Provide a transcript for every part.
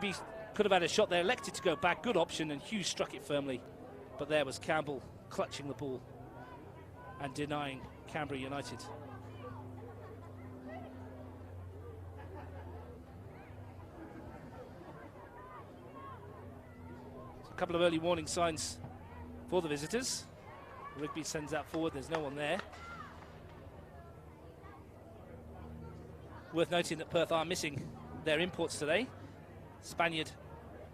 Maybe could have had a shot there, elected to go back. Good option, and Hughes struck it firmly. But there was Campbell clutching the ball and denying Canberra United. So a couple of early warning signs for the visitors. Rigby sends that forward, there's no one there. Worth noting that Perth are missing their imports today. Spaniard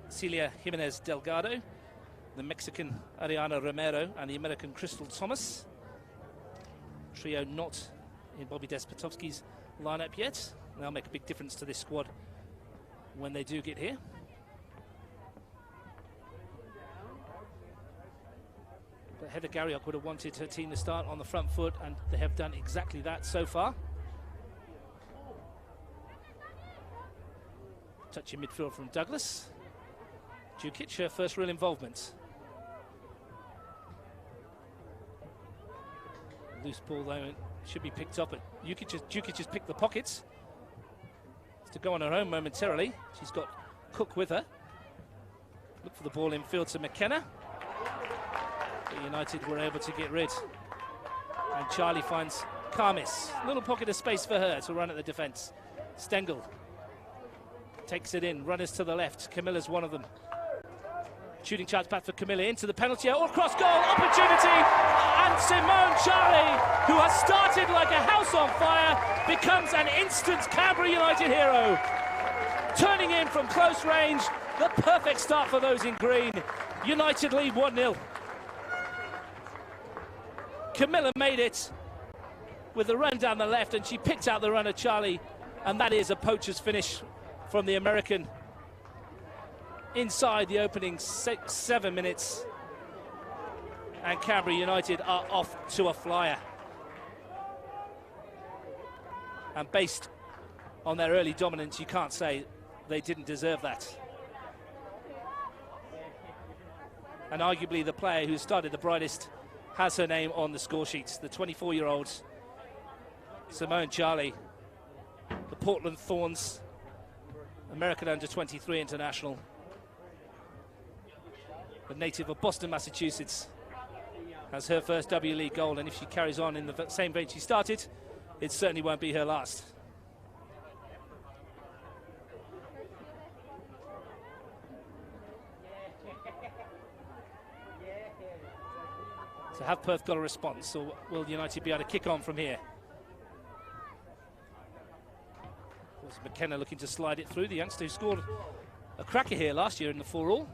Celia Jimenez Delgado, the Mexican Ariana Romero, and the American Crystal Thomas. Trio not in Bobby Despotovsky's lineup yet. They'll make a big difference to this squad when they do get here. But Heather Garriock would have wanted her team to start on the front foot, and they have done exactly that so far. Touch in midfield from Douglas. Jukic, her first real involvement. Loose ball though, it should be picked up, but Jukic has picked the pockets. It's to go on her own momentarily. She's got Cook with her. Look for the ball in field to McKenna. But United were able to get rid. And Charlie finds Karmis. Little pocket of space for her to run at the defence. Stengel takes it in, runners to the left. Camilla's one of them. Shooting chance back for Camilla into the penalty area. Cross goal opportunity, and Simone Charlie, who has started like a house on fire, becomes an instant Canberra United hero. Turning in from close range, the perfect start for those in green. United lead 1-0. Camilla made it with the run down the left, and she picked out the runner Charlie, and that is a poacher's finish from the American inside the opening 6-7 minutes, and Canberra United are off to a flyer. And based on their early dominance, you can't say they didn't deserve that. And arguably the player who started the brightest has her name on the score sheets, the 24-year-old Simone Charlie, the Portland Thorns American under-23 international, the native of Boston, Massachusetts, has her first W League goal, and if she carries on in the same vein she started, it certainly won't be her last. So have Perth got a response, or will United be able to kick on from here? McKenna looking to slide it through, the youngster who scored a cracker here last year in the 4-all.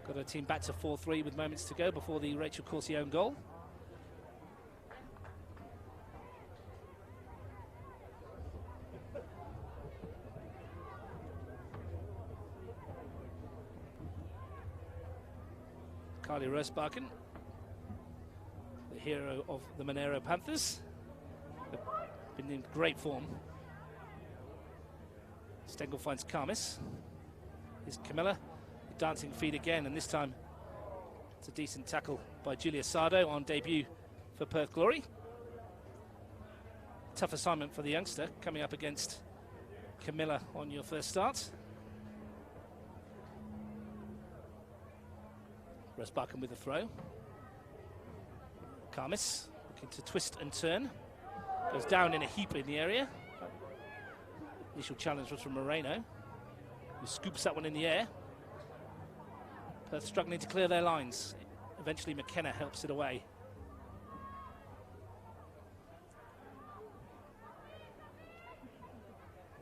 Got her team back to 4-3 with moments to go before the Rachel Corsi own goal. Carly Rosbakken, the hero of the Monero Panthers, been in great form. Stengel finds Karmis. Here's Camilla, dancing feet again, and this time it's a decent tackle by Julia Sardo on debut for Perth Glory. Tough assignment for the youngster, coming up against Camilla on your first start. Rosbakken with the throw. Karmis looking to twist and turn. Goes down in a heap in the area. Initial challenge was from Moreno, who scoops that one in the air. Perth struggling to clear their lines. Eventually McKenna helps it away.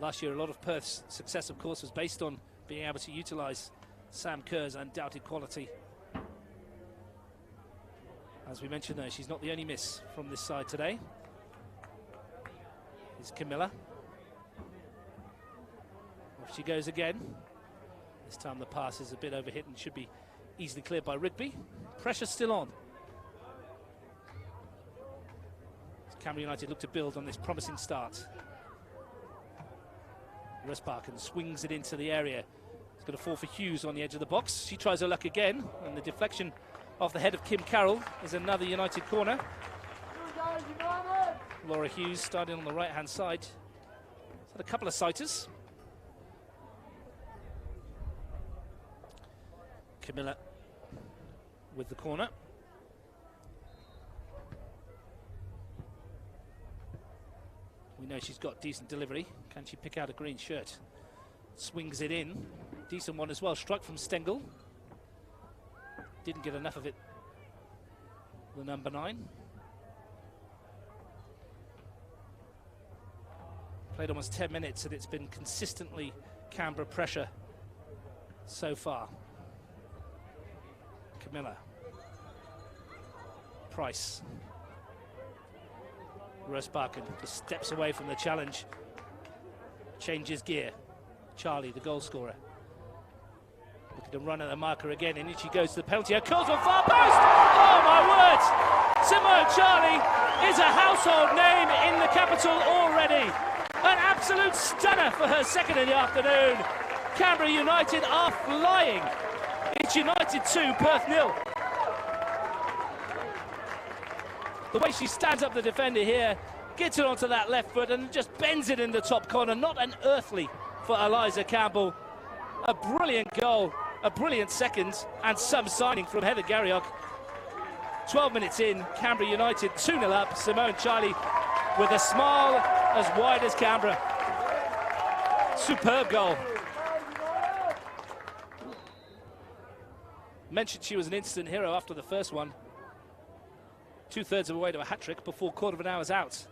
Last year, a lot of Perth's success, of course, was based on being able to utilise Sam Kerr's undoubted quality. As we mentioned, though, she's not the only miss from this side today. Here's Camilla. Off she goes again. This time the pass is a bit overhit and should be easily cleared by Rigby. Pressure still on. Canberra United look to build on this promising start. Rosbakken swings it into the area. It's going to fall for Hughes on the edge of the box. She tries her luck again, and the deflection off the head of Kim Carroll is another United corner. Laura Hughes starting on the right-hand side. Had a couple of sighters. Camilla with the corner. We know she's got decent delivery. Can she pick out a green shirt? Swings it in. Decent one as well. Struck from Stengel. Didn't get enough of it. The number 9. Played almost 10 minutes and it's been consistently Canberra pressure so far. Camilla. Price. Rosbakken just steps away from the challenge. Changes gear. Charlie, the goal scorer. Looking to run at the marker again, and in she goes to the penalty. Her curls on far post! Oh my word! Simone Charlie is a household name in the capital already. An absolute stunner for her second in the afternoon. Canberra United are flying. It's United 2, Perth 0. The way she stands up the defender here, gets it onto that left foot and just bends it in the top corner. Not an earthly for Eliza Campbell. A brilliant goal, a brilliant second, and some signing from Heather Garriock. 12 minutes in, Canberra United 2-0 up. Simone Charlie with a smile as wide as Canberra. Superb goal. Mentioned she was an instant hero after the first one. 2/3 of the way to a hat-trick before quarter of an hour's out.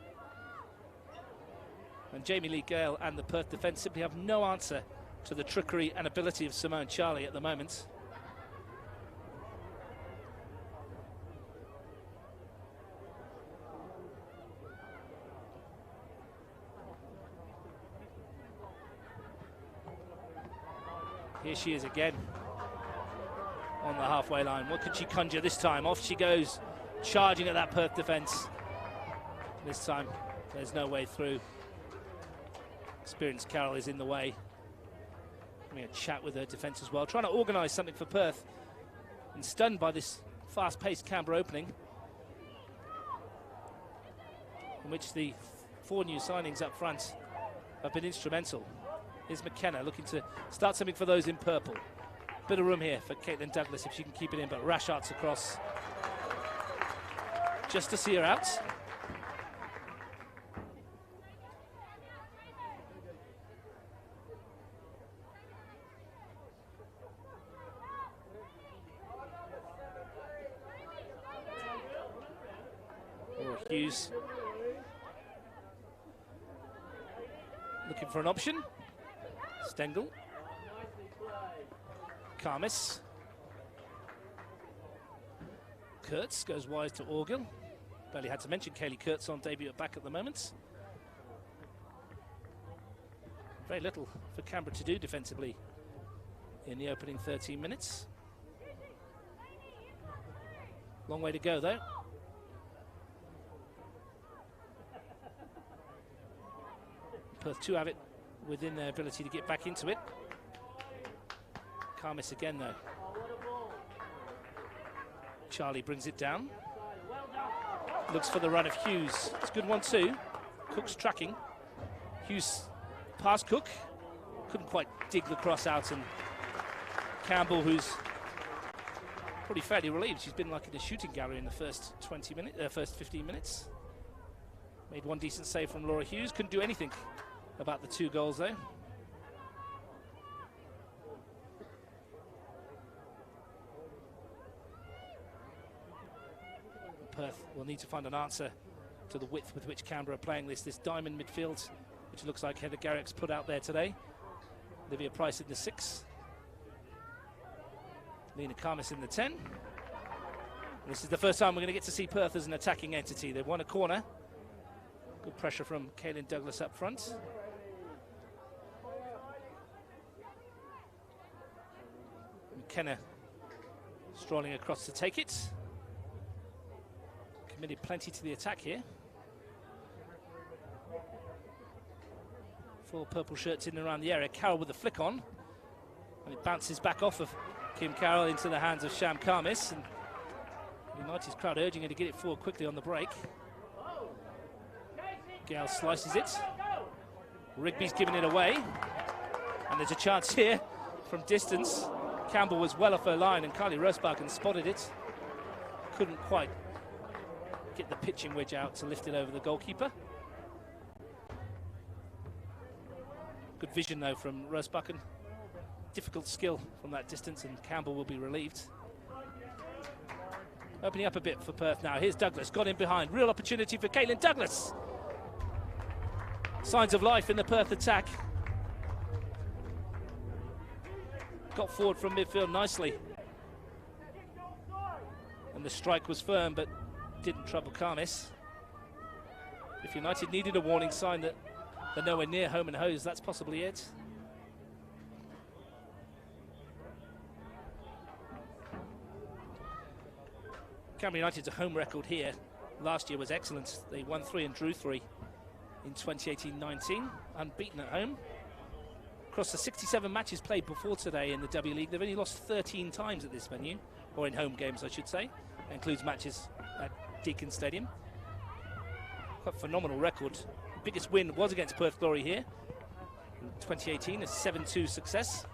And Jamie Lee Gale and the Perth defence simply have no answer to the trickery and ability of Simone Charlie at the moment. Here she is again on the halfway line. What could she conjure this time? Off she goes, charging at that Perth defence. This time, there's no way through. Experienced Carroll is in the way. Having a chat with her defence as well, trying to organise something for Perth. And stunned by this fast-paced Canberra opening, in which the 4 new signings up front have been instrumental. Here's McKenna looking to start something for those in purple. Bit of room here for Caitlin Douglas if she can keep it in, but rash arts across just to see her out. Hughes looking for an option. Stengel. Karmis. Kurtz goes wide to Orgill. Barely had to mention Kaylee Kurtz on debut at back at the moment. Very little for Canberra to do defensively in the opening 13 minutes. Long way to go though. Perth 2 have it within their ability to get back into it. Karmis again though. Charlie brings it down. Looks for the run of Hughes. It's a good one too. Cook's tracking. Hughes past Cook. Couldn't quite dig the cross out, and Campbell, who's probably fairly relieved. She's been like in a shooting gallery in the first 15 minutes. Made one decent save from Laura Hughes. Couldn't do anything about the 2 goals though. Perth will need to find an answer to the width with which Canberra are playing this diamond midfield, which looks like Heather Garriock's put out there today. Olivia Price in the 6. Lena Karmis in the 10. This is the first time we're going to get to see Perth as an attacking entity. They've won a corner. Good pressure from Caitlin Douglas up front. McKenna strolling across to take it. Committed plenty to the attack here. 4 purple shirts in and around the area. Carroll with the flick on. And it bounces back off of Kim Carroll into the hands of Sham Karmis. And United's crowd urging her to get it forward quickly on the break. Gale slices it. Rigby's giving it away. And there's a chance here from distance. Campbell was well off her line and Kylie Rosbachen spotted it. Couldn't quite get the pitching wedge out to lift it over the goalkeeper. Good vision though from Rosbachen. Difficult skill from that distance, and Campbell will be relieved. Opening up a bit for Perth now. Here's Douglas, got in behind. Real opportunity for Caitlin Douglas. Signs of life in the Perth attack. Got forward from midfield nicely. And the strike was firm, but didn't trouble Karmis. If United needed a warning sign that they're nowhere near home and hose, that's possibly it. Canberra United's home record here last year was excellent. They won 3 and drew 3 in 2018-19, unbeaten at home. Across the 67 matches played before today in the W League, they've only lost 13 times at this venue, or in home games I should say. That includes matches at Deakin Stadium. Quite a phenomenal record. The biggest win was against Perth Glory here in 2018, a 7-2 success.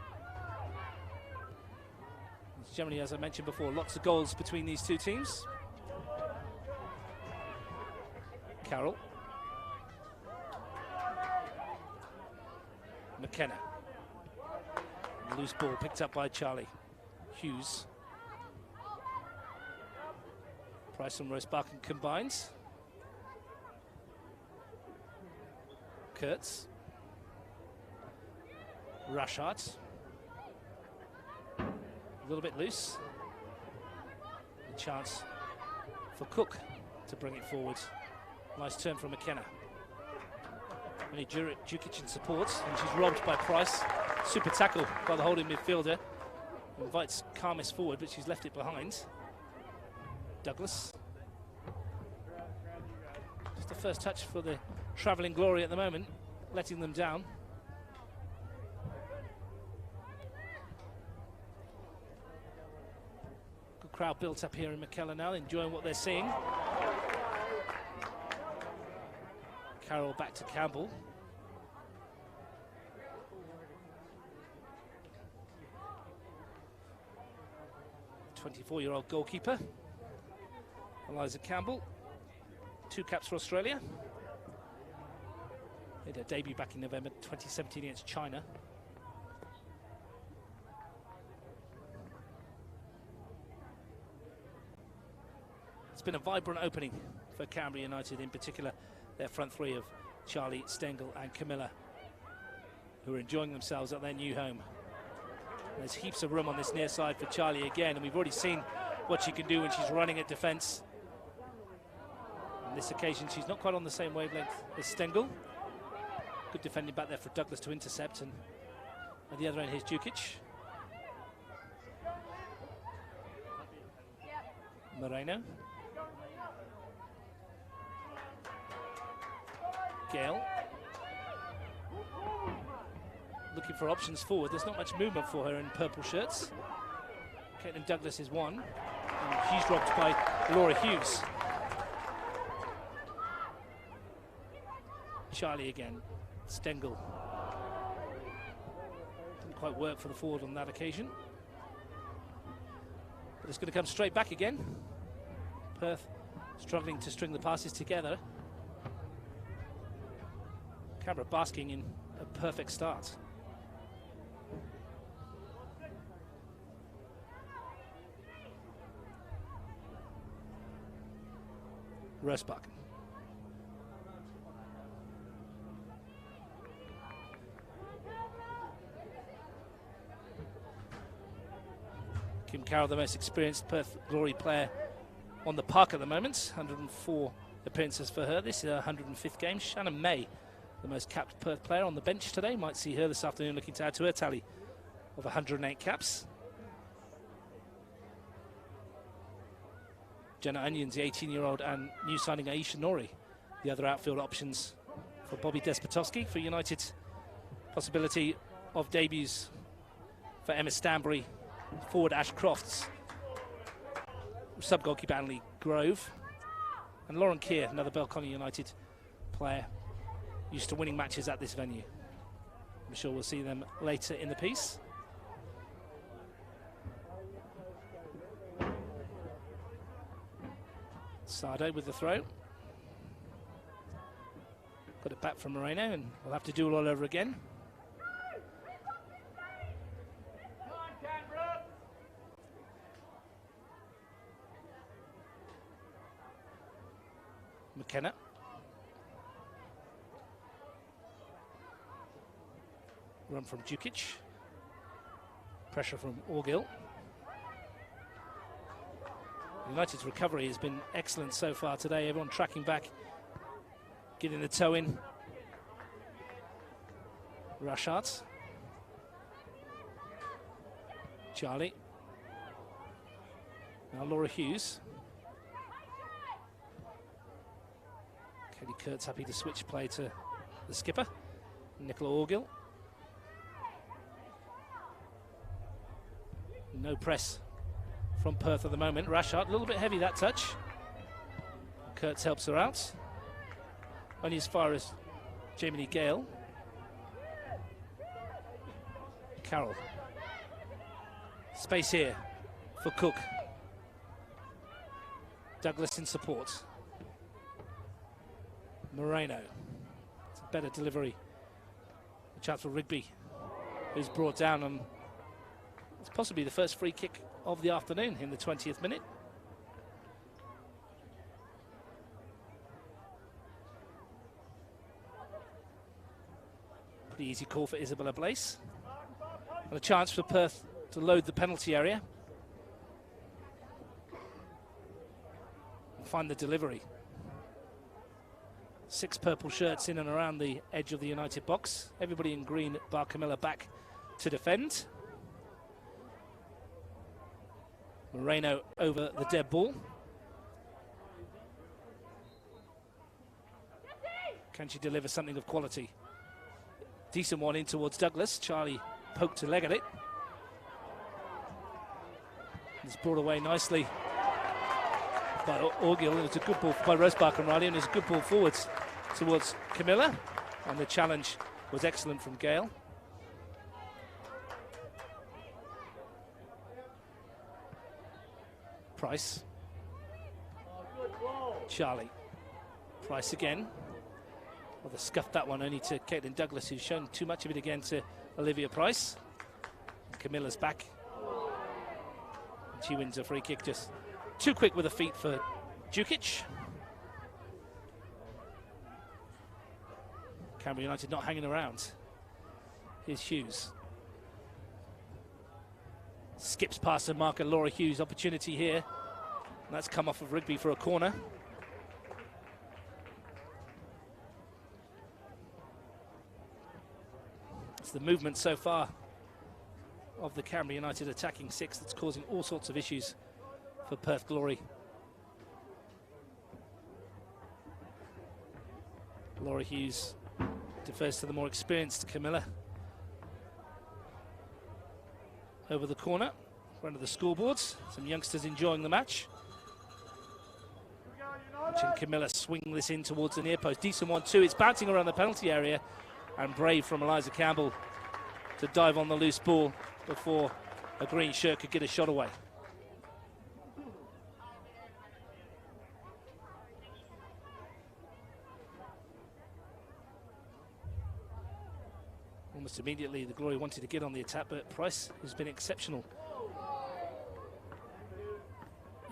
Generally, as I mentioned before, lots of goals between these two teams. Carroll. McKenna. Loose ball picked up by Charlie. Hughes. Price and Rosbachen combines. Kurtz. Rushart. A little bit loose. A chance for Cook to bring it forward. Nice turn from McKenna. Only Djukic in support, and she's robbed by Price. Super tackle by the holding midfielder. Invites Karmis forward, but she's left it behind. Douglas. Just the first touch for the travelling Glory at the moment, letting them down. Crowd built up here in McKellar now, enjoying what they're seeing. Carroll back to Campbell. 24-year-old goalkeeper, Eliza Campbell. 2 caps for Australia. Made her debut back in November 2017 against China. It's been a vibrant opening for Canberra United, in particular their front three of Charlie, Stengel and Camilla, who are enjoying themselves at their new home. There's heaps of room on this near side for Charlie again, and we've already seen what she can do when she's running at defence. On this occasion, she's not quite on the same wavelength as Stengel. Good defending back there for Douglas to intercept, and at the other end, here's Djukic. Moreno. Gale. Looking for options forward. There's not much movement for her in purple shirts. Caitlin Douglas is one. And she's robbed by Laura Hughes. Charlie again. Stengel. Didn't quite work for the forward on that occasion. But it's going to come straight back again. Perth struggling to string the passes together. Canberra basking in a perfect start. Rosbachen. Kim Carroll, the most experienced Perth Glory player on the park at the moment. 104 appearances for her. This is her 105th game. Shannon May, the most capped Perth player, on the bench today. Might see her this afternoon looking to add to her tally of 108 caps. Jenna Onions, the 18-year-old, and new signing Aisha Nori, the other outfield options for Bobby Despotowski. For United, possibility of debuts for Emma Stanbury, forward Ash Crofts, sub-goalkeeper Annalie Grove, and Lauren Keir, another Belconnen United player, used to winning matches at this venue. I'm sure we'll see them later in the piece. Sardo with the throw. Got it back from Moreno, and we'll have to do it all over again. McKenna. Run from Djukic. Pressure from Orgill. United's recovery has been excellent so far today. Everyone tracking back, getting the toe in. Rushart. Charlie. Now Laura Hughes. Katie Kurtz happy to switch play to the skipper, Nicola Orgill. No press from Perth at the moment. Rushart, a little bit heavy that touch. Kurtz helps her out. Only as far as Jamie Lee Gale. Carroll. Space here for Cook. Douglas in support. Moreno. It's a better delivery. A chance for Rigby, who's brought down on. It's possibly the first free kick of the afternoon in the 20th minute. Pretty easy call for Isabella Blaise. And a chance for Perth to load the penalty area. And find the delivery. 6 purple shirts in and around the edge of the United box. Everybody in green, bar Camilla back to defend. Moreno over the dead ball. Can she deliver something of quality? Decent one in towards Douglas. Charlie poked a leg at it. It's brought away nicely by Orgill, and it's a good ball by Rosbach and Riley, and it's a good ball forwards towards Camilla, and the challenge was excellent from Gale. Price. Charlie. Price again. Well, they scuffed that one only to Caitlin Douglas, who's shown too much of it again to Olivia Price. Camilla's back. She wins a free kick, just too quick with the feet for Djukic. Canberra United not hanging around. Here's Hughes. Skips past the marker, Laura Hughes. Opportunity here. And that's come off of Rigby for a corner. It's the movement so far of the Canberra United attacking 6 that's causing all sorts of issues for Perth Glory. Laura Hughes defers to the more experienced Camilla. Over the corner, front of the scoreboards. Some youngsters enjoying the match. Watching Camilla swing this in towards the near post. Decent 1-2. It's bouncing around the penalty area. And brave from Eliza Campbell to dive on the loose ball before a green shirt could get a shot away. Almost immediately the Glory wanted to get on the attack, but Price has been exceptional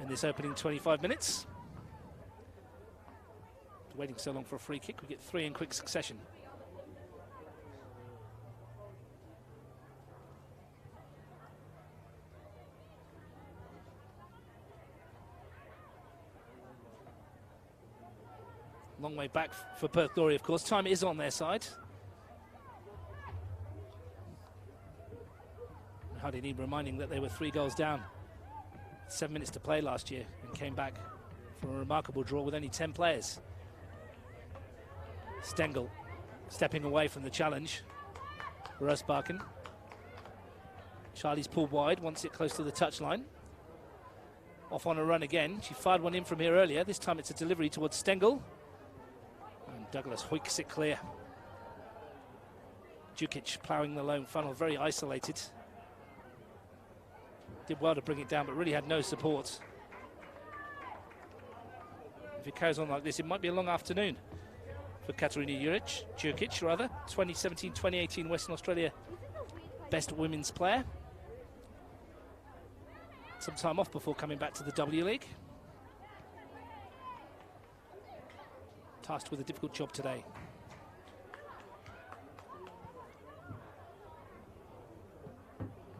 in this opening 25 minutes. Waiting so long for a free kick, we get 3 in quick succession. Long way back for Perth Glory, of course. Time is on their side. Hardly need reminding that they were 3 goals down. 7 minutes to play last year and came back for a remarkable draw with only 10 players. Stengel stepping away from the challenge. Rosbachen. Charlie's pulled wide, wants it close to the touchline. Off on a run again. She fired one in from here earlier. This time it's a delivery towards Stengel. And Douglas hoiks it clear. Djukic ploughing the lone funnel, very isolated. Did well to bring it down, but really had no support. If it carries on like this, it might be a long afternoon for Katarina Jurkic, 2017-2018 Western Australia Best Women's Player. Some time off before coming back to the W League. Tasked with a difficult job today.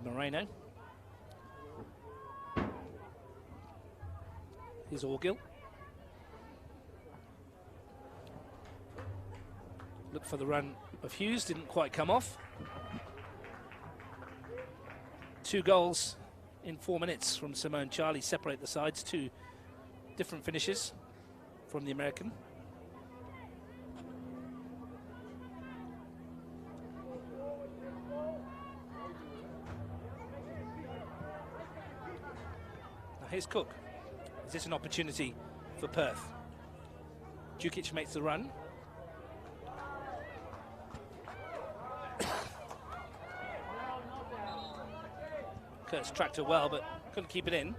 Moreno. Here's Orgill. Look for the run of Hughes, didn't quite come off. 2 goals in 4 minutes from Simone Charlie separate the sides. 2 different finishes from the American. Now here's Cook. Is this an opportunity for Perth? Djukic makes the run. Kurtz tracked her well, but couldn't keep it in.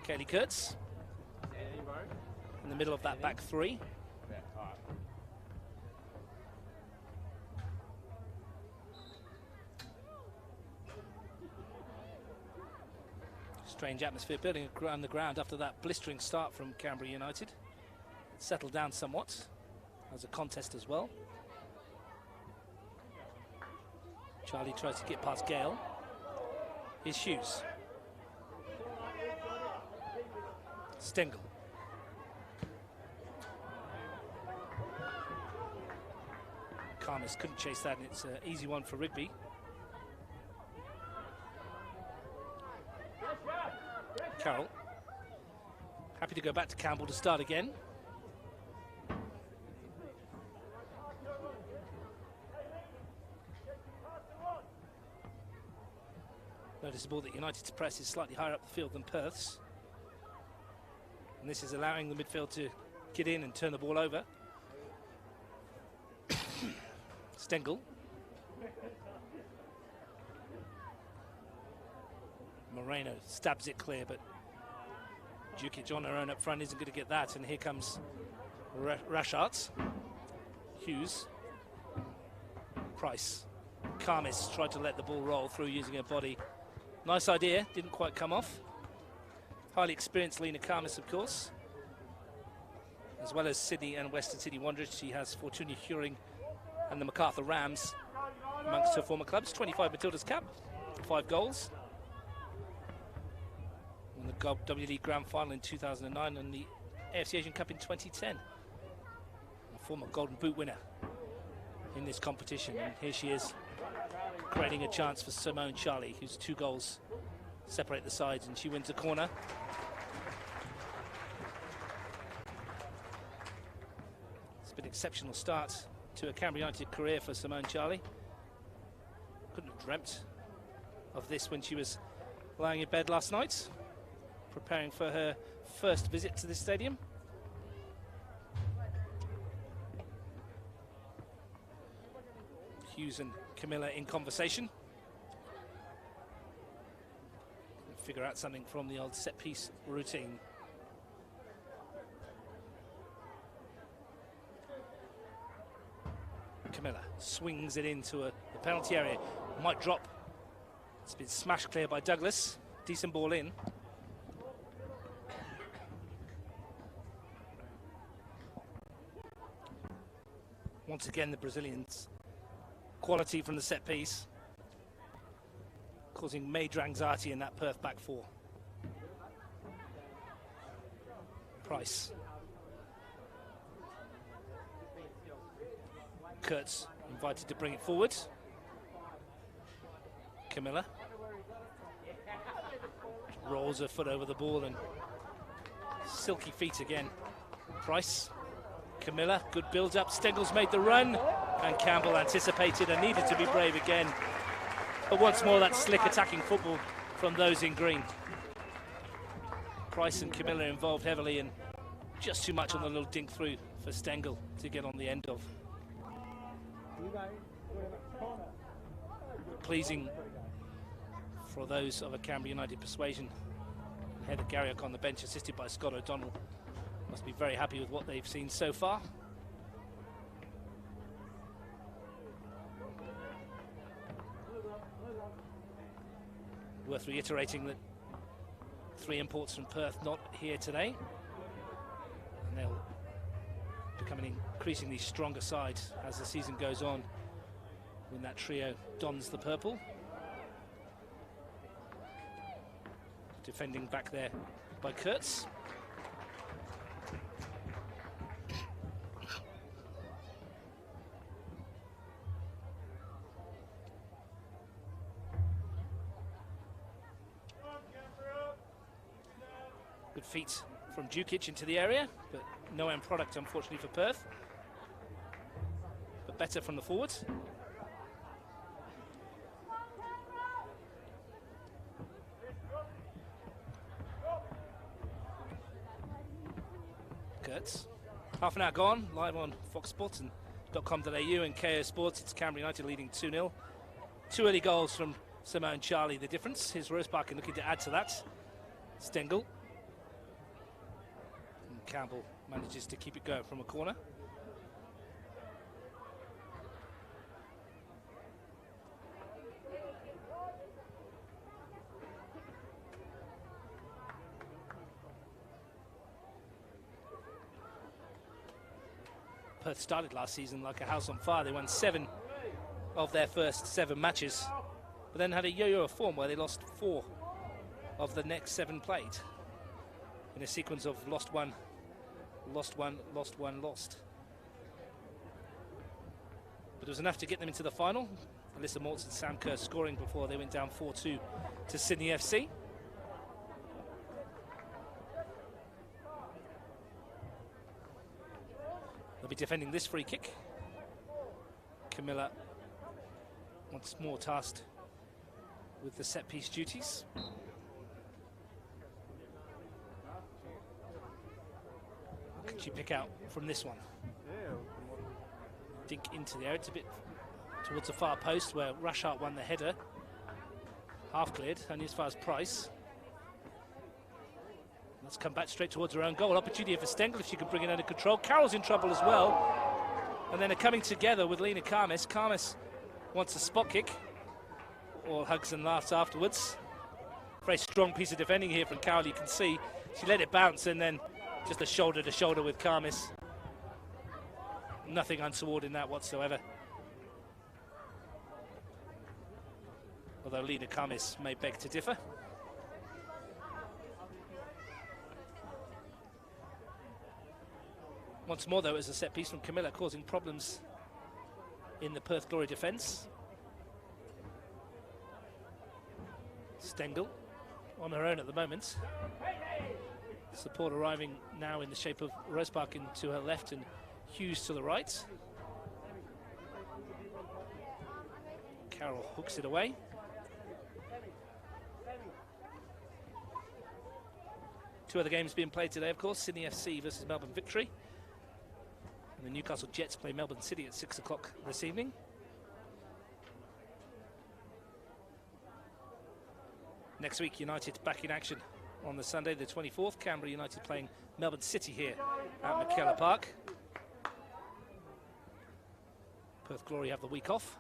Kaylee Kurtz in the middle of that back 3. Strange atmosphere building around the ground after that blistering start from Canberra United. It settled down somewhat as a contest as well. Charlie tries to get past Gale. Here's Hughes. Stengel. Karmas couldn't chase that, and it's an easy one for Rigby. Carroll. Happy to go back to Campbell to start again. Noticeable that United's press is slightly higher up the field than Perth's. And this is allowing the midfield to get in and turn the ball over. Stengel. Moreno stabs it clear, but Djukic on her own up front isn't going to get that. And here comes Rasharts. Hughes. Price. Karmis tried to let the ball roll through using her body. Nice idea, didn't quite come off. Highly experienced Lena Karmis, of course. As well as Sydney and Western Sydney Wanderers, she has Fortuna Huring and the MacArthur Rams amongst her former clubs. 25 Matildas cap, 5 goals. Won the W League Grand Final in 2009 and the AFC Asian Cup in 2010. A former Golden Boot winner in this competition. And here she is, creating a chance for Simone Charlie, whose 2 goals separate the sides, and she wins a corner. It's been an exceptional start to a Canberra United career for Simone Charlie. Couldn't have dreamt of this when she was lying in bed last night, preparing for her first visit to this stadium. Hughes and Camilla in conversation. Figure out something from the old set-piece routine. Camilla swings it into the penalty area. Might drop. It's been smashed clear by Douglas. Decent ball in. Once again, the Brazilians' quality from the set piece, causing major anxiety in that Perth back 4. Price. Kurtz invited to bring it forward. Camilla rolls her foot over the ball and silky feet again. Price. Camilla, good build-up. Stengel's made the run, and Campbell anticipated and needed to be brave again. But once more, that slick attacking football from those in green. Price and Camilla involved heavily, and just too much on the little dink through for Stengel to get on the end of. Pleasing for those of a Canberra United persuasion. Heather Garriock on the bench, assisted by Scott O'Donnell Must be very happy with what they've seen so far. Worth reiterating that 3 imports from Perth not here today. And they'll become an increasingly stronger side as the season goes on when that trio dons the purple. Defending back there by Kurtz. Good feet from Dukic into the area, but no end product, unfortunately, for Perth. But better from the forwards. Kurtz. Half an hour gone, live on Fox Sports and .com.au and KO Sports. It's Canberra United leading 2-0. 2 early goals from Simone Charlie, the difference. Here's Rosebarkin looking to add to that. Stengel. And Campbell manages to keep it going from a corner. Perth started last season like a house on fire. They won 7 of their first 7 matches, but then had a yo-yo of form where they lost 4 of the next 7 played in a sequence of lost one, lost one, lost one, lost. But it was enough to get them into the final. Alyssa Maltz and Sam Kerr scoring before they went down 4-2 to Sydney FC. They'll be defending this free kick. Camilla once more tasked with the set-piece duties. What can she pick out from this one? Dink into the air. It's a bit towards the far post where Rushart won the header. Half cleared, only as far as Price. Let's come back straight towards her own goal. Opportunity for Stengel if she can bring it under control. Carroll's in trouble as well. And then they're coming together with Lena Karmis. Karmis wants a spot kick. All hugs and laughs afterwards. Very strong piece of defending here from Carroll. You can see she let it bounce and then just a shoulder to shoulder with Karmis. Nothing untoward in that whatsoever. Although Lena Karmis may beg to differ. Once more, though, it was a set piece from Camilla, causing problems in the Perth Glory defence. Stengel on her own at the moment. Support arriving now in the shape of Rosebarkin to her left and Hughes to the right. Carroll hooks it away. Two other games being played today, of course. Sydney FC versus Melbourne Victory. And the Newcastle Jets play Melbourne City at 6 o'clock this evening. Next week, United back in action on the Sunday, the 24th. Canberra United playing Melbourne City here at McKellar Park. Perth Glory have the week off.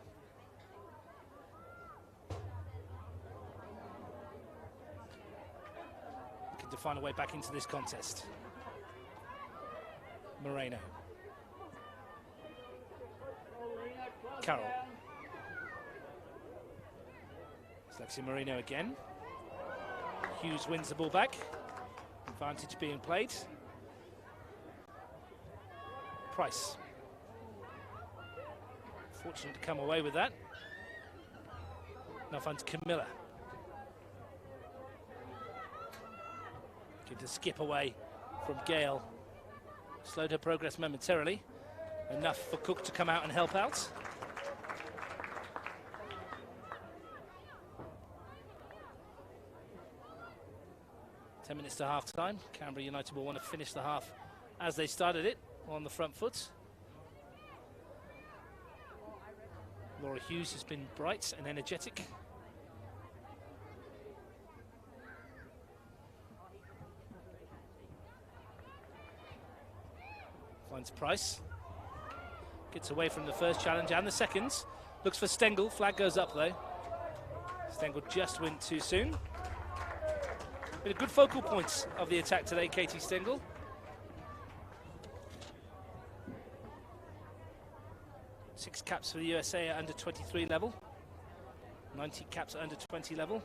Looking to find a way back into this contest. Moreno. Carroll. It's Lexi Moreno again. Hughes wins the ball back. Advantage being played. Price. Fortunate to come away with that. Now finds Camilla. Looking to skip away from Gale. Slowed her progress momentarily. Enough for Cook to come out and help out. Ten minutes to half time. Canberra United will want to finish the half as they started it, on the front foot. Laura Hughes has been bright and energetic. Finds Price. Gets away from the first challenge and the second. Looks for Stengel. Flag goes up though. Stengel just went too soon. Been a good focal points of the attack today, Katie Stengel. Six caps for the USA at under 23 level. 90 caps at under 20 level.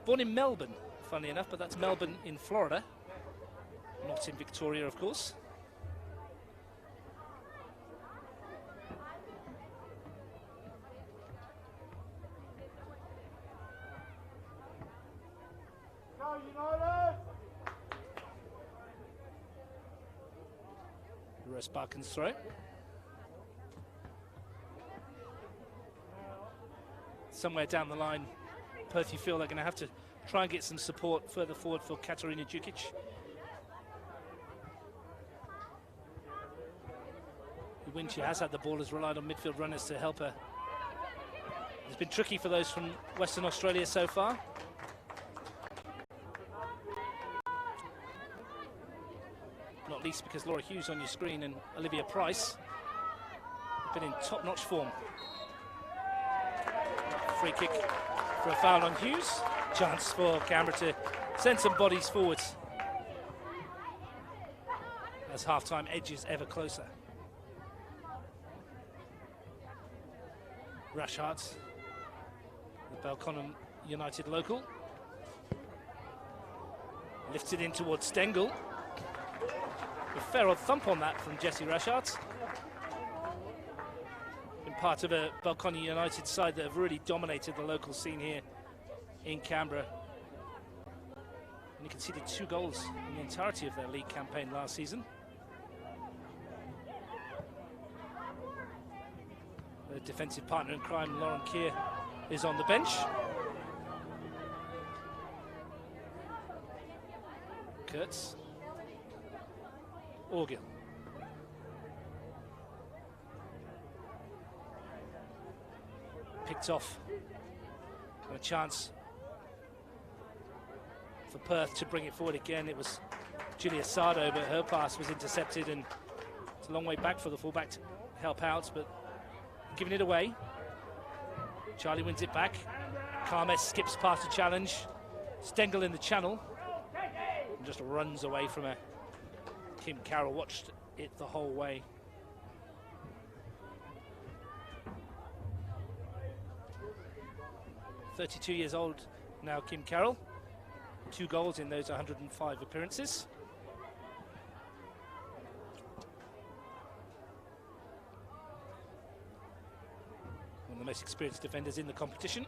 Born in Melbourne, funnily enough, but that's Melbourne in Florida. Not in Victoria, of course. Russ Barkin's throw. Somewhere down the line, Perth, you feel they're going to have to try and get some support further forward for Katarina Djukic. When she has had the ball, has relied on midfield runners to help her. It's been tricky for those from Western Australia so far. Not least because Laura Hughes on your screen and Olivia Price have been in top-notch form. Free kick for a foul on Hughes. Chance for Canberra to send some bodies forwards as half-time edges ever closer. Rashart, the Belconnen United local. Lifted in towards Stengel. A fair old thump on that from Jessie Rashart. Been part of a Belconnen United side that have really dominated the local scene here in Canberra. And you conceded 2 goals in the entirety of their league campaign last season. The defensive partner in crime, Lauren Keir, is on the bench. Kurtz. Orgill. Picked off. A chance for Perth to bring it forward again. It was Julia Sardo, but her pass was intercepted, and it's a long way back for the fullback to help out, but giving it away. Charlie wins it back. Carmes skips past the challenge. Stengel in the channel and just runs away from her. Kim Carroll watched it the whole way. .32 years old now, Kim Carroll. 2 goals in those 105 appearances. One of the most experienced defenders in the competition.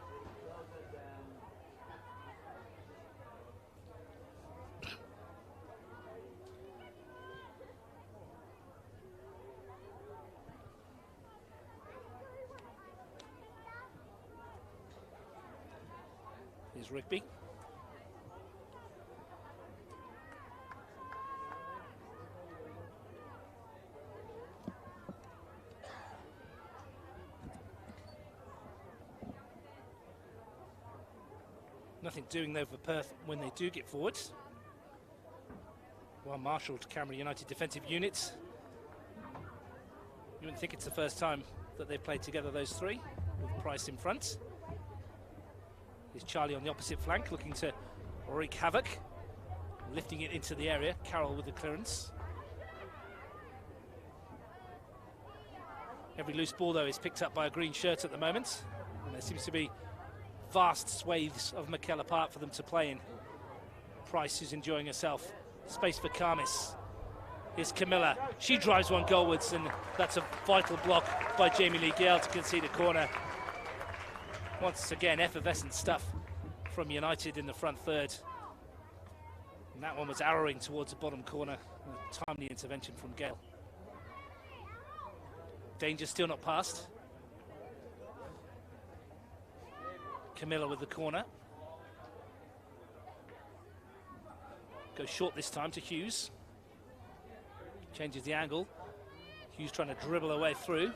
Here's Rigby. Nothing doing though for Perth when they do get forwards. Well marshalled Canberra United defensive units. You wouldn't think it's the first time that they've played together, those three, with Price in front. Here's Charlie on the opposite flank, looking to wreak havoc, lifting it into the area. Carroll with the clearance. Every loose ball though is picked up by a green shirt at the moment, and there seems to be vast swathes of McKellar Park for them to play in. Price is enjoying herself. Space for Carmes. Here's Camilla. She drives one goalwards, and that's a vital block by Jamie Lee Gale to concede a corner. Once again, effervescent stuff from United in the front third. And that one was arrowing towards the bottom corner. A timely intervention from Gale. Danger still not passed. Camilla with the corner. Goes short this time to Hughes. Changes the angle. Hughes trying to dribble her way through.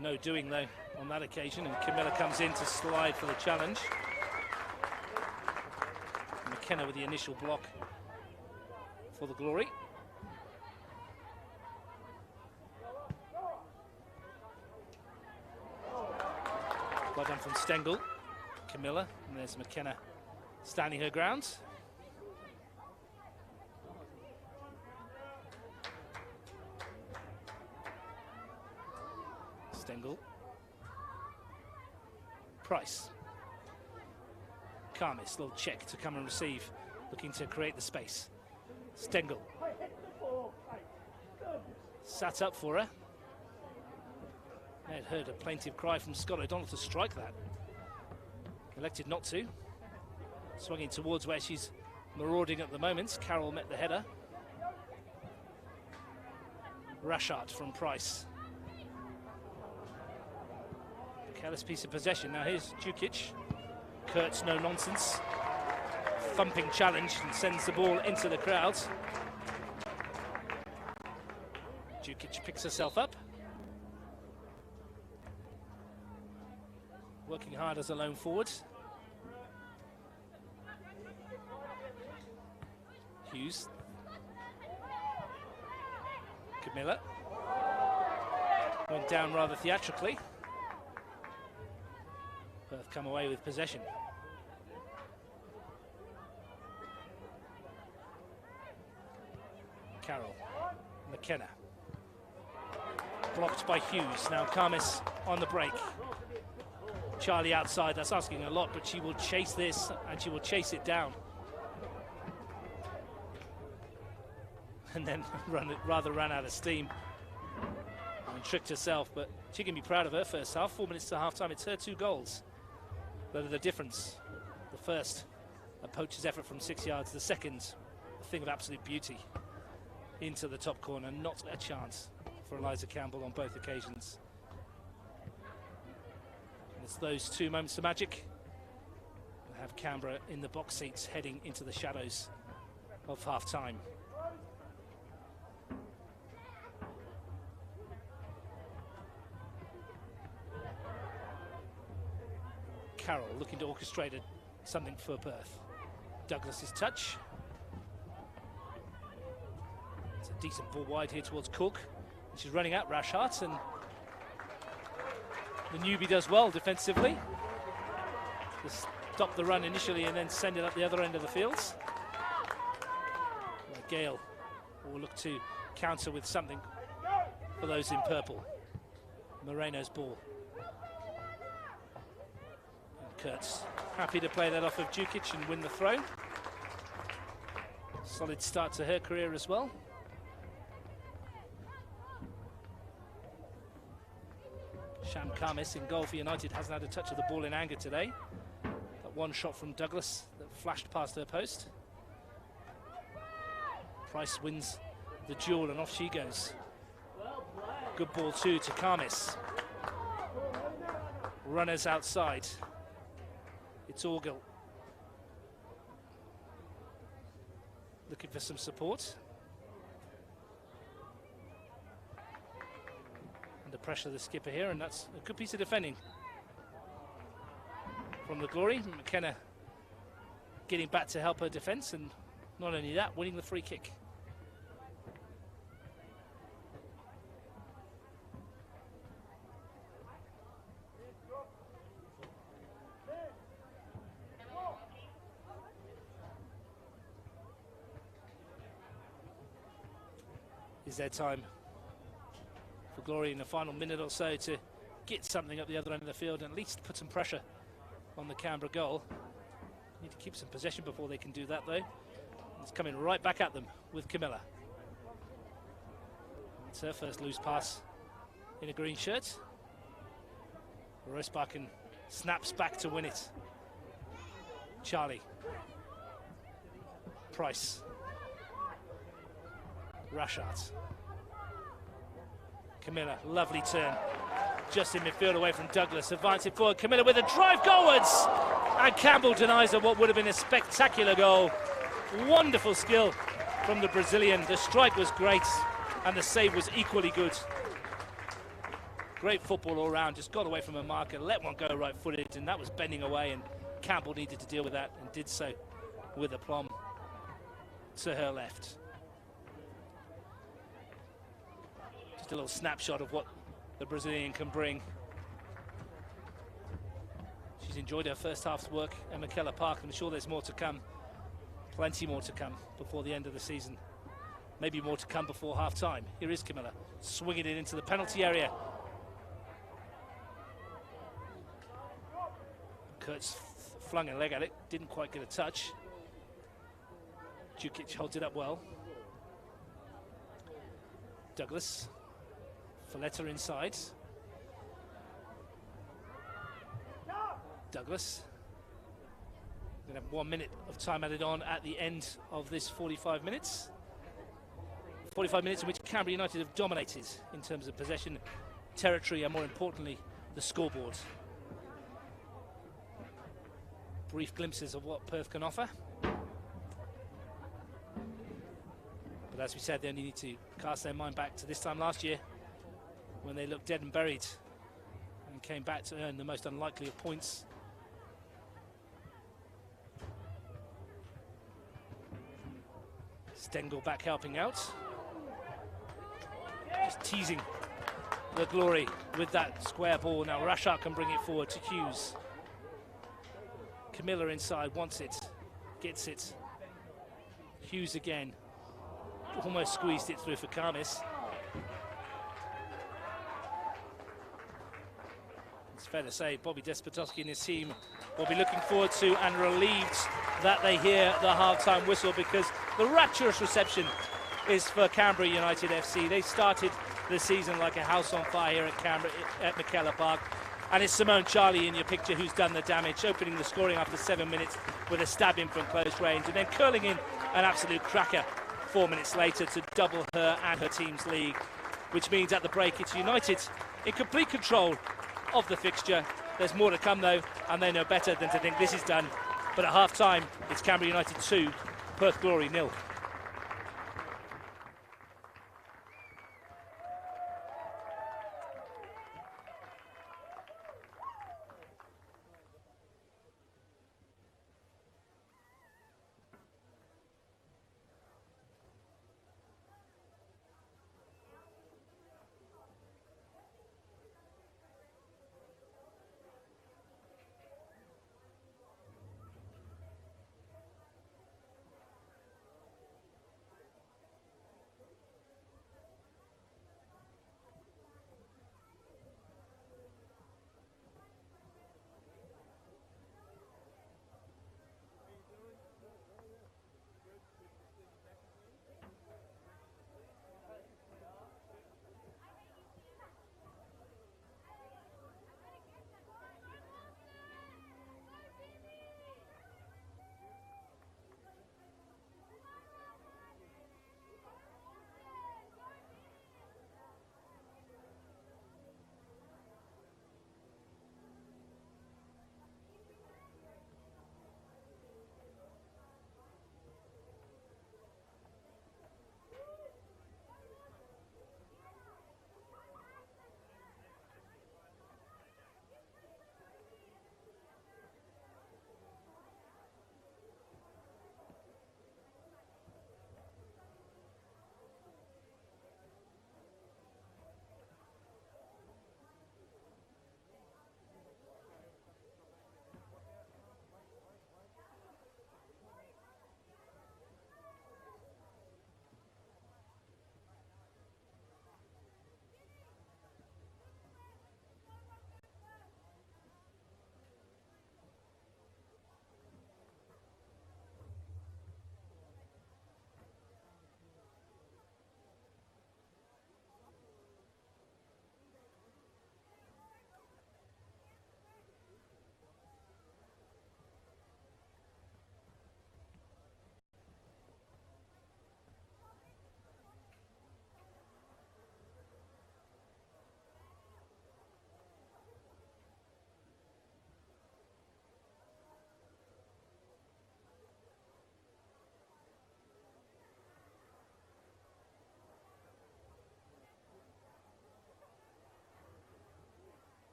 No doing though on that occasion, and Camilla comes in to slide for the challenge. McKenna with the initial block for the Glory. Well done from Stengel. Camilla, and there's McKenna standing her ground. Stengel. Price. Karmis, little check to come and receive, looking to create the space. Stengel. Sat up for her. I had heard a plaintive cry from Scott O'Donnell to strike that. Elected not to. Swinging towards where she's marauding at the moment. Carroll met the header. Rashart from Price. Careless piece of possession. Now here's Dukic. Kurtz, no nonsense. Thumping challenge and sends the ball into the crowd. Dukic picks herself up. Working hard as a lone forward. Hughes. Camilla. Went down rather theatrically. Perth come away with possession. Carroll. McKenna. Blocked by Hughes. Now Karmis on the break. Charlie outside, that's asking a lot, but she will chase this and she will chase it down. And then ran out of steam and tricked herself, but she can be proud of her first half. 4 minutes to half time, it's her 2 goals that are the difference. The first, a poacher's effort from 6 yards. The second, a thing of absolute beauty into the top corner. Not a chance for Eliza Campbell on both occasions. And it's those 2 moments of magic that have Canberra in the box seats heading into the shadows of half time. Carroll looking to orchestrate something for Perth. Douglas's touch. It's a decent ball wide here towards Cook. She's running at Rashart, and the newbie does well defensively. Just stop the run initially and then send it up the other end of the fields. Gale will look to counter with something for those in purple. Moreno's ball. Kurtz happy to play that off of Dukic and win the throw. Solid start to her career as well. Sham Karmis in goal for United hasn't had a touch of the ball in anger today. That one shot from Douglas that flashed past her post. Price wins the duel and off she goes. Good ball too to Karmis. Runners outside. It's Orgill. Looking for some support. Under pressure the skipper here, and that's a good piece of defending from the Glory. McKenna getting back to help her defence, and not only that, winning the free kick. Is there time for Glory in the final minute or so to get something up the other end of the field and at least put some pressure on the Canberra goal? Need to keep some possession before they can do that, though. It's coming right back at them with Camilla. It's her first loose pass in a green shirt. Rosebakken snaps back to win it. Charlie. Price. Rashart. Camilla, lovely turn. Just in midfield away from Douglas, advancing forward. Camilla with a drive goalwards! And Campbell denies her what would have been a spectacular goal. Wonderful skill from the Brazilian. The strike was great, and the save was equally good. Great football all round, just got away from a marker, let one go right-footed, and that was bending away, and Campbell needed to deal with that, and did so with aplomb to her left. Just a little snapshot of what the Brazilian can bring. enjoyed her first half's work at McKellar Park. I'm sure there's more to come, plenty more to come before the end of the season. Maybe more to come before half-time. Here is Camilla, swinging it into the penalty area. Kurtz flung a leg at it, didn't quite get a touch. Jukic holds it up well. Douglas, Folletta inside. Douglas. We're going to have 1 minute of time added on at the end of this 45 minutes. 45 minutes in which Canberra United have dominated in terms of possession, territory, and more importantly, the scoreboard. Brief glimpses of what Perth can offer. But as we said, they only need to cast their mind back to this time last year when they looked dead and buried and came back to earn the most unlikely of points. Stengel back helping out. Just teasing the Glory with that square ball. Now Rashard can bring it forward to Hughes. Camilla inside, wants it, gets it. Hughes again. Almost squeezed it through for Kamis. It's fair to say Bobby Despotowski and his team will be looking forward to and relieved that they hear the half-time whistle, because the rapturous reception is for Canberra United FC. They started the season like a house on fire here at Canberra, at McKellar Park. And it's Simone Charlie in your picture who's done the damage, opening the scoring after 7 minutes with a stab in from close range, and then curling in an absolute cracker 4 minutes later to double her and her team's lead, which means at the break it's United in complete control of the fixture. There's more to come though, and they know better than to think this is done. But at half-time, it's Canberra United 2, Perth Glory 0.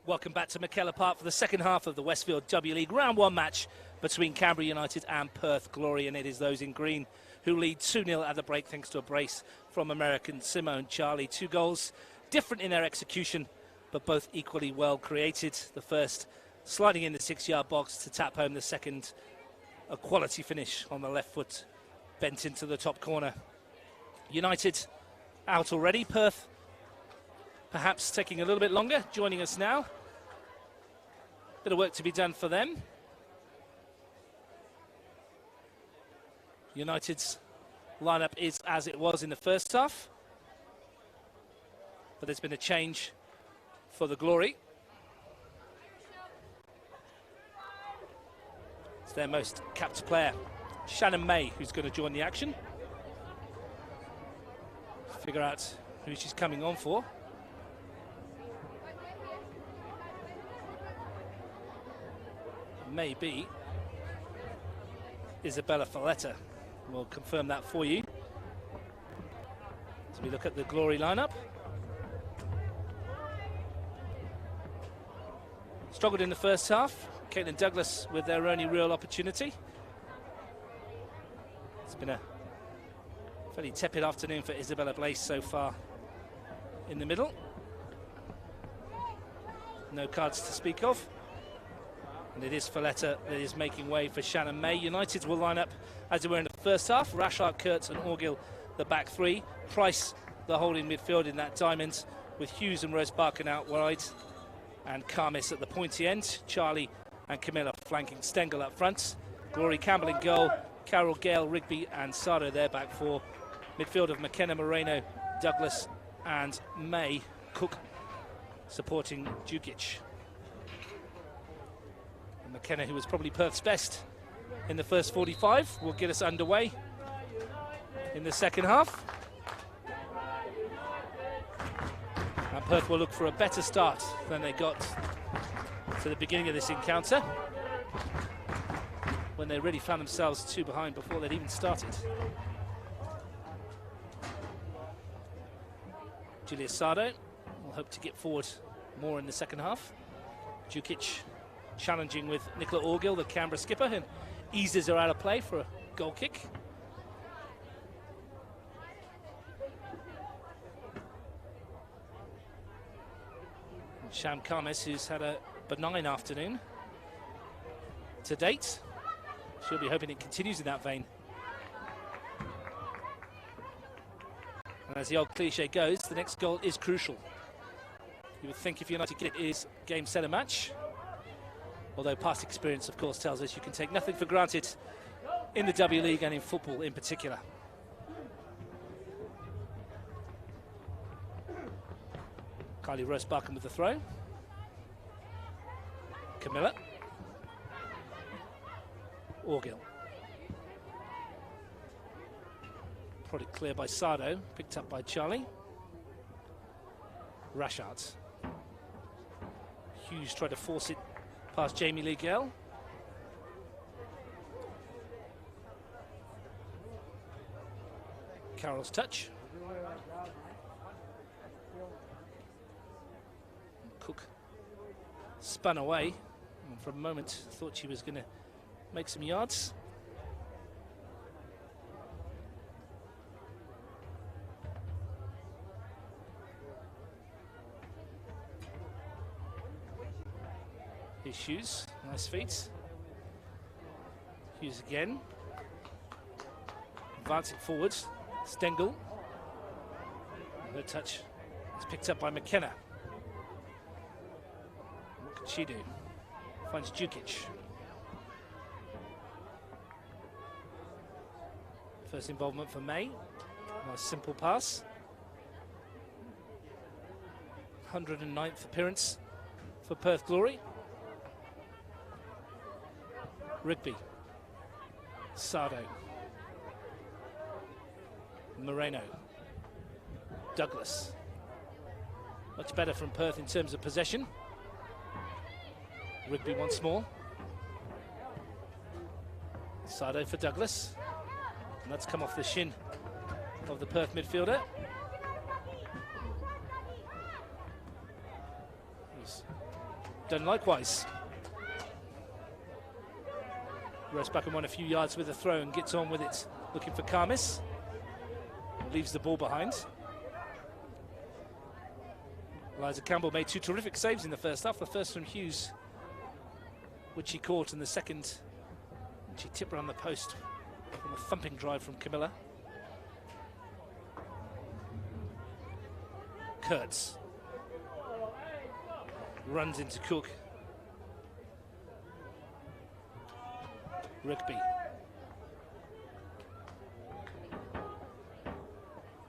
Welcome back to McKellar Park for the second half of the Westfield W League Round 1 match between Canberra United and Perth Glory, and it is those in green who lead 2-0 at the break thanks to a brace from American Simone Charlie. 2 goals, different in their execution, but both equally well created. The first sliding in the 6-yard box to tap home, the second a quality finish on the left foot, bent into the top corner. United out already. Perth perhaps taking a little bit longer, joining us now. Bit of work to be done for them. United's lineup is as it was in the first half, but there's been a change for the Glory. It's their most capped player, Shannon May, who's going to join the action. Figure out who she's coming on for. Maybe Isabella Folletta. We'll confirm that for you as we look at the Glory lineup. Struggled in the first half. Caitlin Douglas with their only real opportunity. It's been a fairly tepid afternoon for Isabella Blaise so far in the middle. No cards to speak of. And it is Folletta that is making way for Shannon May. United will line up as they were in the first half. Rashard, Kurtz and Orgill, the back three. Price, the holding midfield in that diamond, with Hughes and Rose Barkin out wide. And Karmis at the pointy end. Charlie and Camilla flanking Stengel up front. Glory Campbell in goal. Carol, Gale, Rigby and Sado there back four. Midfield of McKenna, Moreno, Douglas and May. Cook supporting Djukic. McKenna, who was probably Perth's best in the first 45, will get us underway in the second half. And Perth will look for a better start than they got to the beginning of this encounter, when they really found themselves 2 behind before they'd even started. Julia Sado will hope to get forward more in the second half. Djukic challenging with Nicola Orgill, the Canberra skipper, and eases her out of play for a goal kick. And Sham Karmis, who's had a benign afternoon to date. She'll be hoping it continues in that vein. And as the old cliche goes, the next goal is crucial. You would think if United get it is game, set, and match. Although past experience, of course, tells us you can take nothing for granted in the W League and in football in particular. Kylie Rose-Barkin with the throw. Camilla. Orgill. Product clear by Sado, picked up by Charlie. Rashard. Hughes tried to force it past Jamie Lee Gale. Carroll's touch. Cook spun away, and for a moment thought she was going to make some yards. Hughes, nice feet. Hughes again. Advancing forwards. Stengel. Her touch is picked up by McKenna. What can she do? Finds Djukic. First involvement for May. Nice simple pass. 109th appearance for Perth Glory. Rigby, Sado, Moreno, Douglas. Much better from Perth in terms of possession. Rigby once more. Sado for Douglas. And that's come off the shin of the Perth midfielder. He's done likewise. Rosbakken won a few yards with a throw and gets on with it, looking for Khamis. Leaves the ball behind. Eliza Campbell made 2 terrific saves in the first half. The first from Hughes, which she caught, and the second, she tipped around the post from a thumping drive from Camilla. Kurtz runs into Cook. Rigby.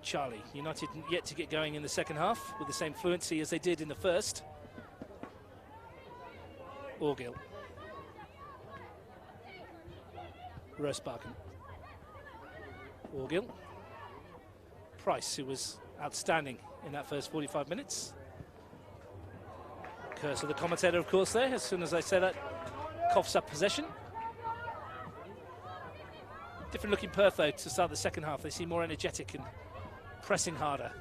Charlie. United yet to get going in the second half with the same fluency as they did in the first. Orgill. Rosbakken. Orgill. Price, who was outstanding in that first 45 minutes. Curse of the commentator, of course, there. As soon as I say that, coughs up possession. Different looking Perth, though, to start the second half. They seem more energetic and pressing harder.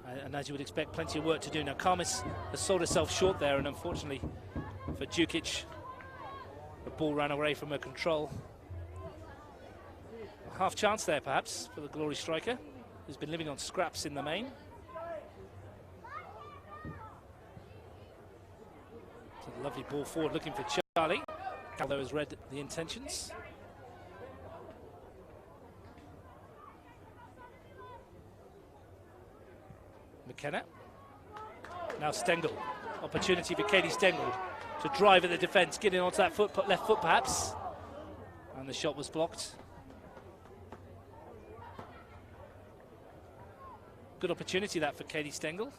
And as you would expect, plenty of work to do. Now, Khamis has sold herself short there, and unfortunately for Djukic, the ball ran away from her control. A half chance there, perhaps, for the Glory striker, who's been living on scraps in the main. So a lovely ball forward, looking for Charlie. Caldo has read the intentions. McKenna. Now Stengel. Opportunity for Katie Stengel to drive at the defence, getting onto that left foot perhaps. And the shot was blocked. Good opportunity that for Katie Stengel.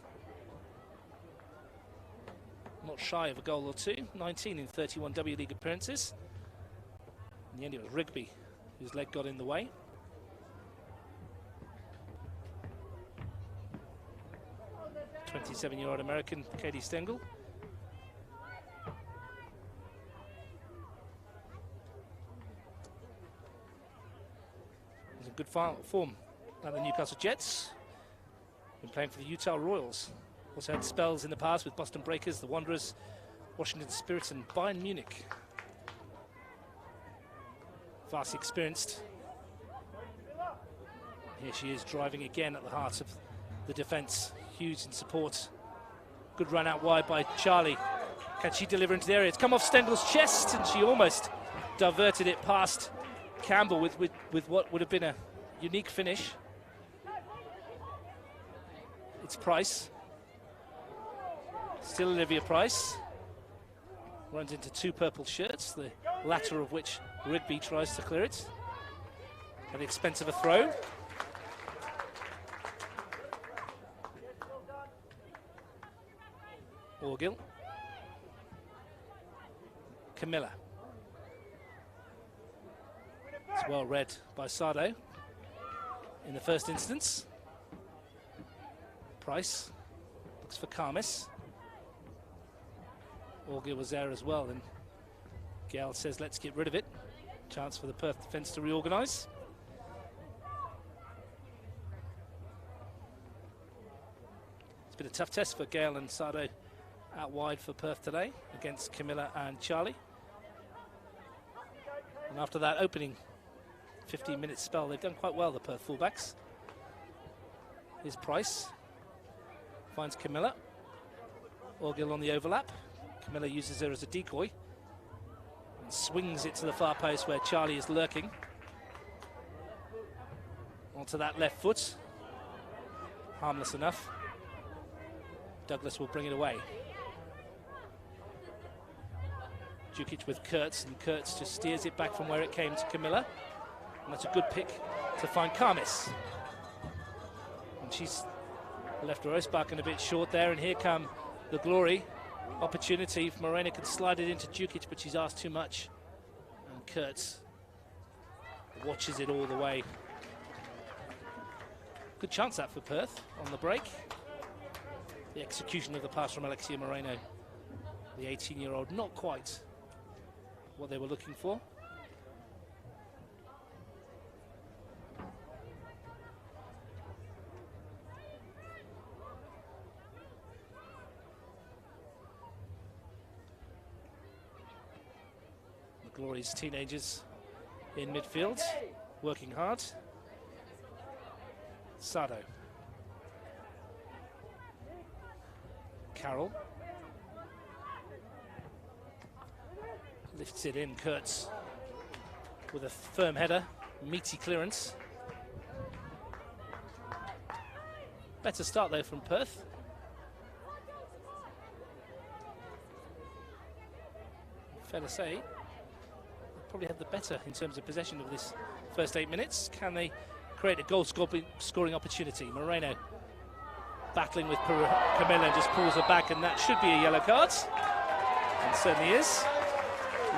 Not shy of a goal or two. 19 in 31 W League appearances. In the end it was Rigby whose leg got in the way. The 27-year-old American Katie Stengel. He's in good form at the Newcastle Jets. Been playing for the Utah Royals. Also had spells in the past with Boston Breakers, the Wanderers, Washington Spirits and Bayern Munich. Vastly experienced. Here she is driving again at the heart of the defence. Hughes in support. Good run out wide by Charlie. Can she deliver into the area? It's come off Stengel's chest and she almost diverted it past Campbell with what would have been a unique finish. It's Price. Still Olivia Price. Runs into 2 purple shirts, the latter of which Rigby tries to clear it at the expense of a throw. Orgill. Camilla. It's well read by Sado in the first instance. Price looks for Khamis. Orgill was there as well, and Gail says let's get rid of it. Chance for the Perth defence to reorganise. It's been a tough test for Gail and Sado out wide for Perth today against Camilla and Charlie. And after that opening 15-minute spell, they've done quite well, the Perth fullbacks. Here's Price. Finds Camilla. Orgill on the overlap. Camilla uses her as a decoy and swings it to the far post where Charlie is lurking. Onto that left foot. Harmless enough. Douglas will bring it away. Djukic with Kurtz, and Kurtz just steers it back from where it came to Camilla. And that's a good pick to find Khamis. And she's left Rosbakken a bit short there, and here come the Glory. Opportunity for Morena, can slide it into Djukic, but she's asked too much. And Kurtz watches it all the way. Good chance that for Perth on the break. The execution of the pass from Alexia Moreno, the 18-year-old, not quite what they were looking for. Glory's teenagers in midfield, working hard. Sado. Carroll. Lifts it in, Kurtz. With a firm header, meaty clearance. Better start though from Perth. Fair to say, they probably had the better in terms of possession of this first 8 minutes. Can they create a goal scoring opportunity? Moreno battling with Camilla, just pulls her back, and that should be a yellow card. And certainly is.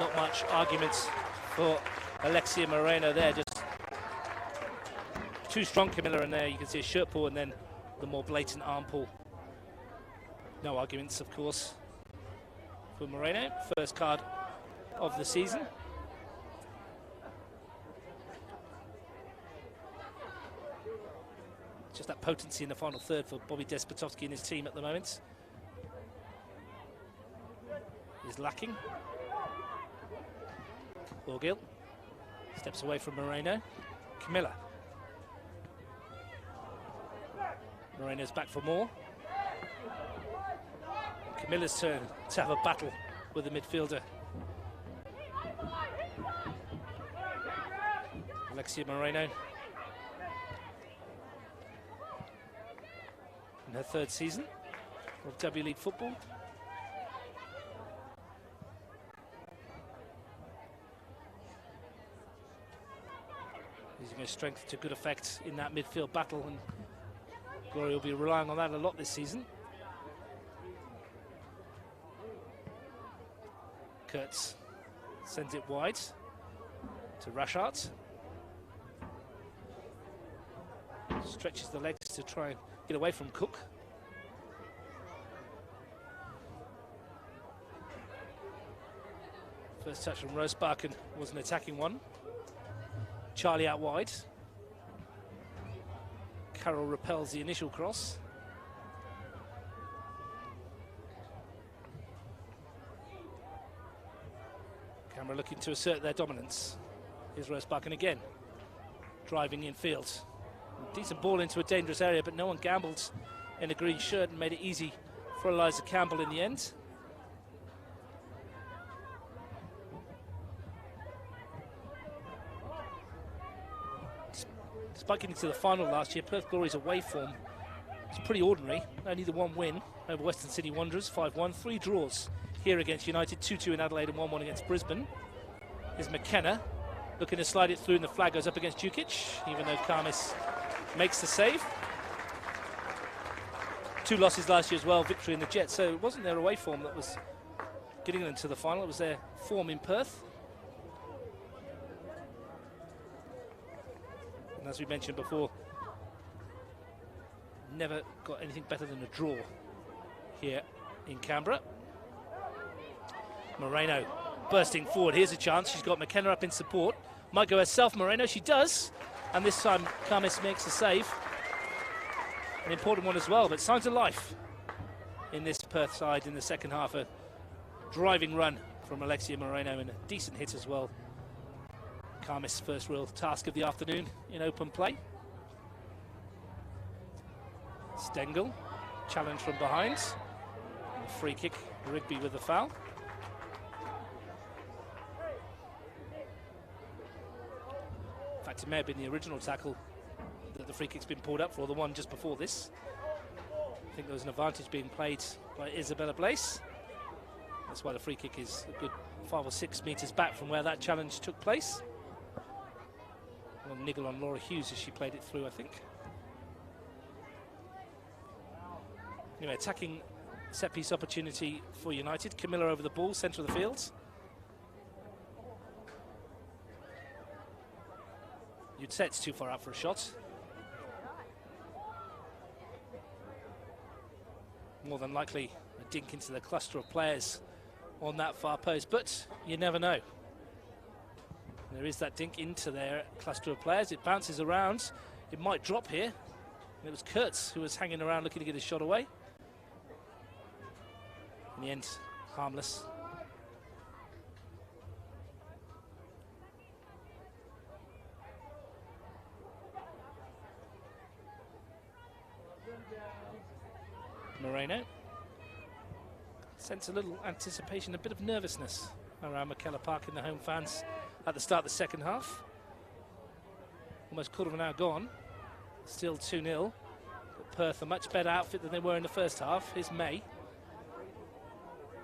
Not much argument for Alexia Moreno there, just too strong Camilla in there. You can see a shirt pull and then the more blatant arm pull. No arguments, of course, for Moreno. First card of the season. Just that potency in the final third for Bobby Despotovsky and his team at the moment is lacking. Orgill steps away from Moreno. Camilla. Moreno's back for more. Camilla's turn to have a battle with the midfielder. Alexia Moreno. In her third season of W League football. Using her strength to good effect in that midfield battle, and Glory will be relying on that a lot this season. Kurtz sends it wide to Rashart. Stretches the legs to try and get away from Cook. First touch from Rosebakken was an attacking one. Charlie out wide. Carroll repels the initial cross. Canberra looking to assert their dominance. Here's Rosebakken again, driving in field. Decent ball into a dangerous area, but no one gambled in a green shirt and made it easy for Eliza Campbell in the end. Despite getting to the final last year, Perth Glory's away form was pretty ordinary. Only the one win over Western City Wanderers, 5-1. 3 draws here against United, 2-2 in Adelaide and 1-1 against Brisbane. Here's McKenna looking to slide it through, and the flag goes up against Jukic, even though Karmis makes the save. 2 losses last year as well, victory in the Jets, so it wasn't their away form that was getting them to the final, it was their form in Perth. And as we mentioned before, never got anything better than a draw here in Canberra. Moreno bursting forward, here's a chance, she's got McKenna up in support, might go herself, Moreno, she does, and this time Karmis makes a save. An important one as well, but signs of life in this Perth side in the second half. A driving run from Alexia Moreno and a decent hit as well. Karmis' first real task of the afternoon in open play. Stengel, challenge from behind. A free kick, Rigby with the foul. In fact, it may have been the original tackle that the free kick's been pulled up for, the one just before this. I think there was an advantage being played by Isabella Blaise. That's why the free kick is a good 5 or 6 metres back from where that challenge took place. A little niggle on Laura Hughes as she played it through, I think. Anyway, attacking set-piece opportunity for United. Camilla over the ball, centre of the field. You'd say it's too far out for a shot. More than likely a dink into the cluster of players on that far post, but you never know. There is that dink into their cluster of players. It bounces around. It might drop here. And it was Kurtz who was hanging around looking to get his shot away. In the end, harmless. Moreno. Sense a little anticipation, a bit of nervousness around McKellar Park in the home fans at the start of the second half. Almost quarter of an hour gone. Still 2-0. But Perth a much better outfit than they were in the first half. Here's May.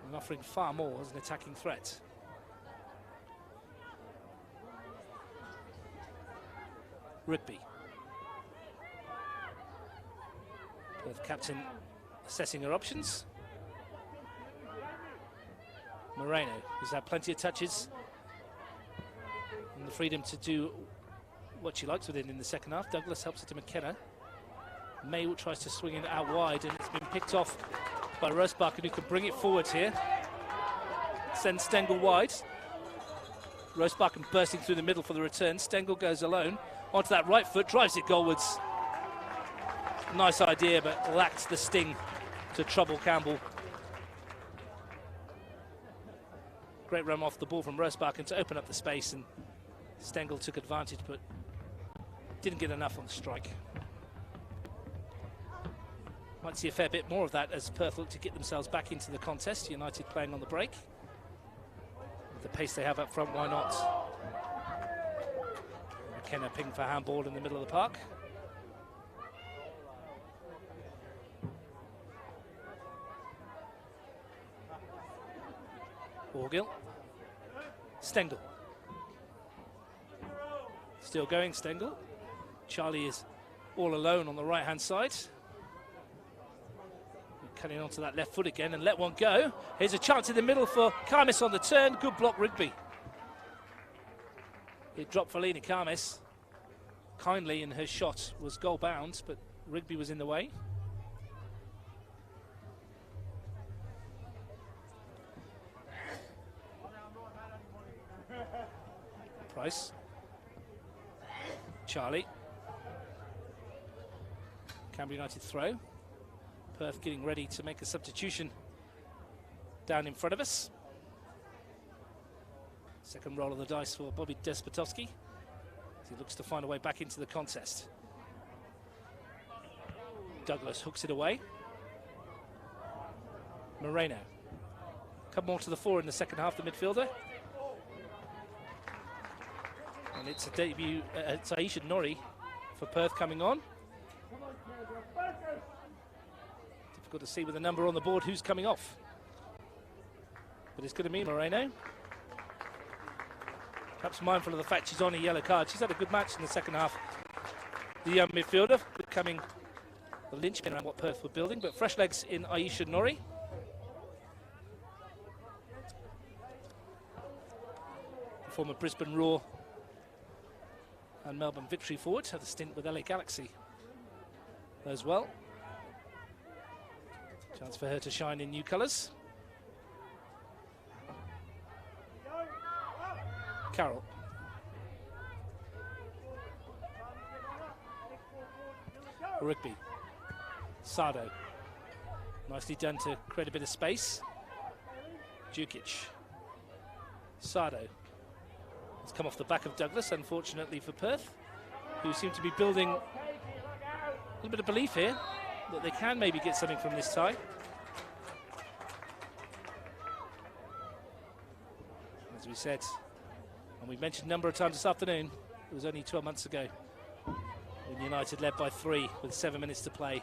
And offering far more as an attacking threat. Rigby. Perth captain assessing her options. Moreno, who's had plenty of touches and the freedom to do what she likes with it in the second half. Douglas helps it to McKenna. May tries to swing it out wide, and it's been picked off by Rosbakken, who can bring it forward here. Sends Stengel wide. Rosbakken bursting through the middle for the return. Stengel goes alone onto that right foot, drives it goalwards. Nice idea, but lacked the sting to trouble Campbell. Great run off the ball from Rosbakken to open up the space, and Stengel took advantage, but didn't get enough on the strike. Might see a fair bit more of that as Perth look to get themselves back into the contest. United playing on the break. With the pace they have up front, why not? McKenna ping for handball in the middle of the park. Orgill. Stengel. Still going, Stengel. Charlie is all alone on the right-hand side. Cutting onto that left foot again and let one go. Here's a chance in the middle for Karmis on the turn. Good block, Rigby. It dropped for Lena Karmis. Kindly, and her shot was goal bound, but Rigby was in the way. Price. Charlie. Canberra United throw. Perth getting ready to make a substitution down in front of us. Second roll of the dice for Bobby Despotowski as he looks to find a way back into the contest. Douglas hooks it away. Moreno. Come more to the fore in the second half, the midfielder. And it's a debut, it's Aisha Norrie for Perth coming on. Difficult to see with the number on the board who's coming off. But it's going to be Moreno. Perhaps mindful of the fact she's on a yellow card. She's had a good match in the second half. The young midfielder becoming the linchpin around what Perth were building. But fresh legs in Aisha Norrie. Former Brisbane Roar and Melbourne Victory forward, had a stint with LA Galaxy as well. Chance for her to shine in new colours. Carroll. Rigby. Sardo. Nicely done to create a bit of space. Djukic. Sardo. It's come off the back of Douglas, unfortunately for Perth, who seem to be building a little bit of belief here that they can maybe get something from this tie. As we said, and we mentioned a number of times this afternoon, it was only 12 months ago when United led by 3 with 7 minutes to play,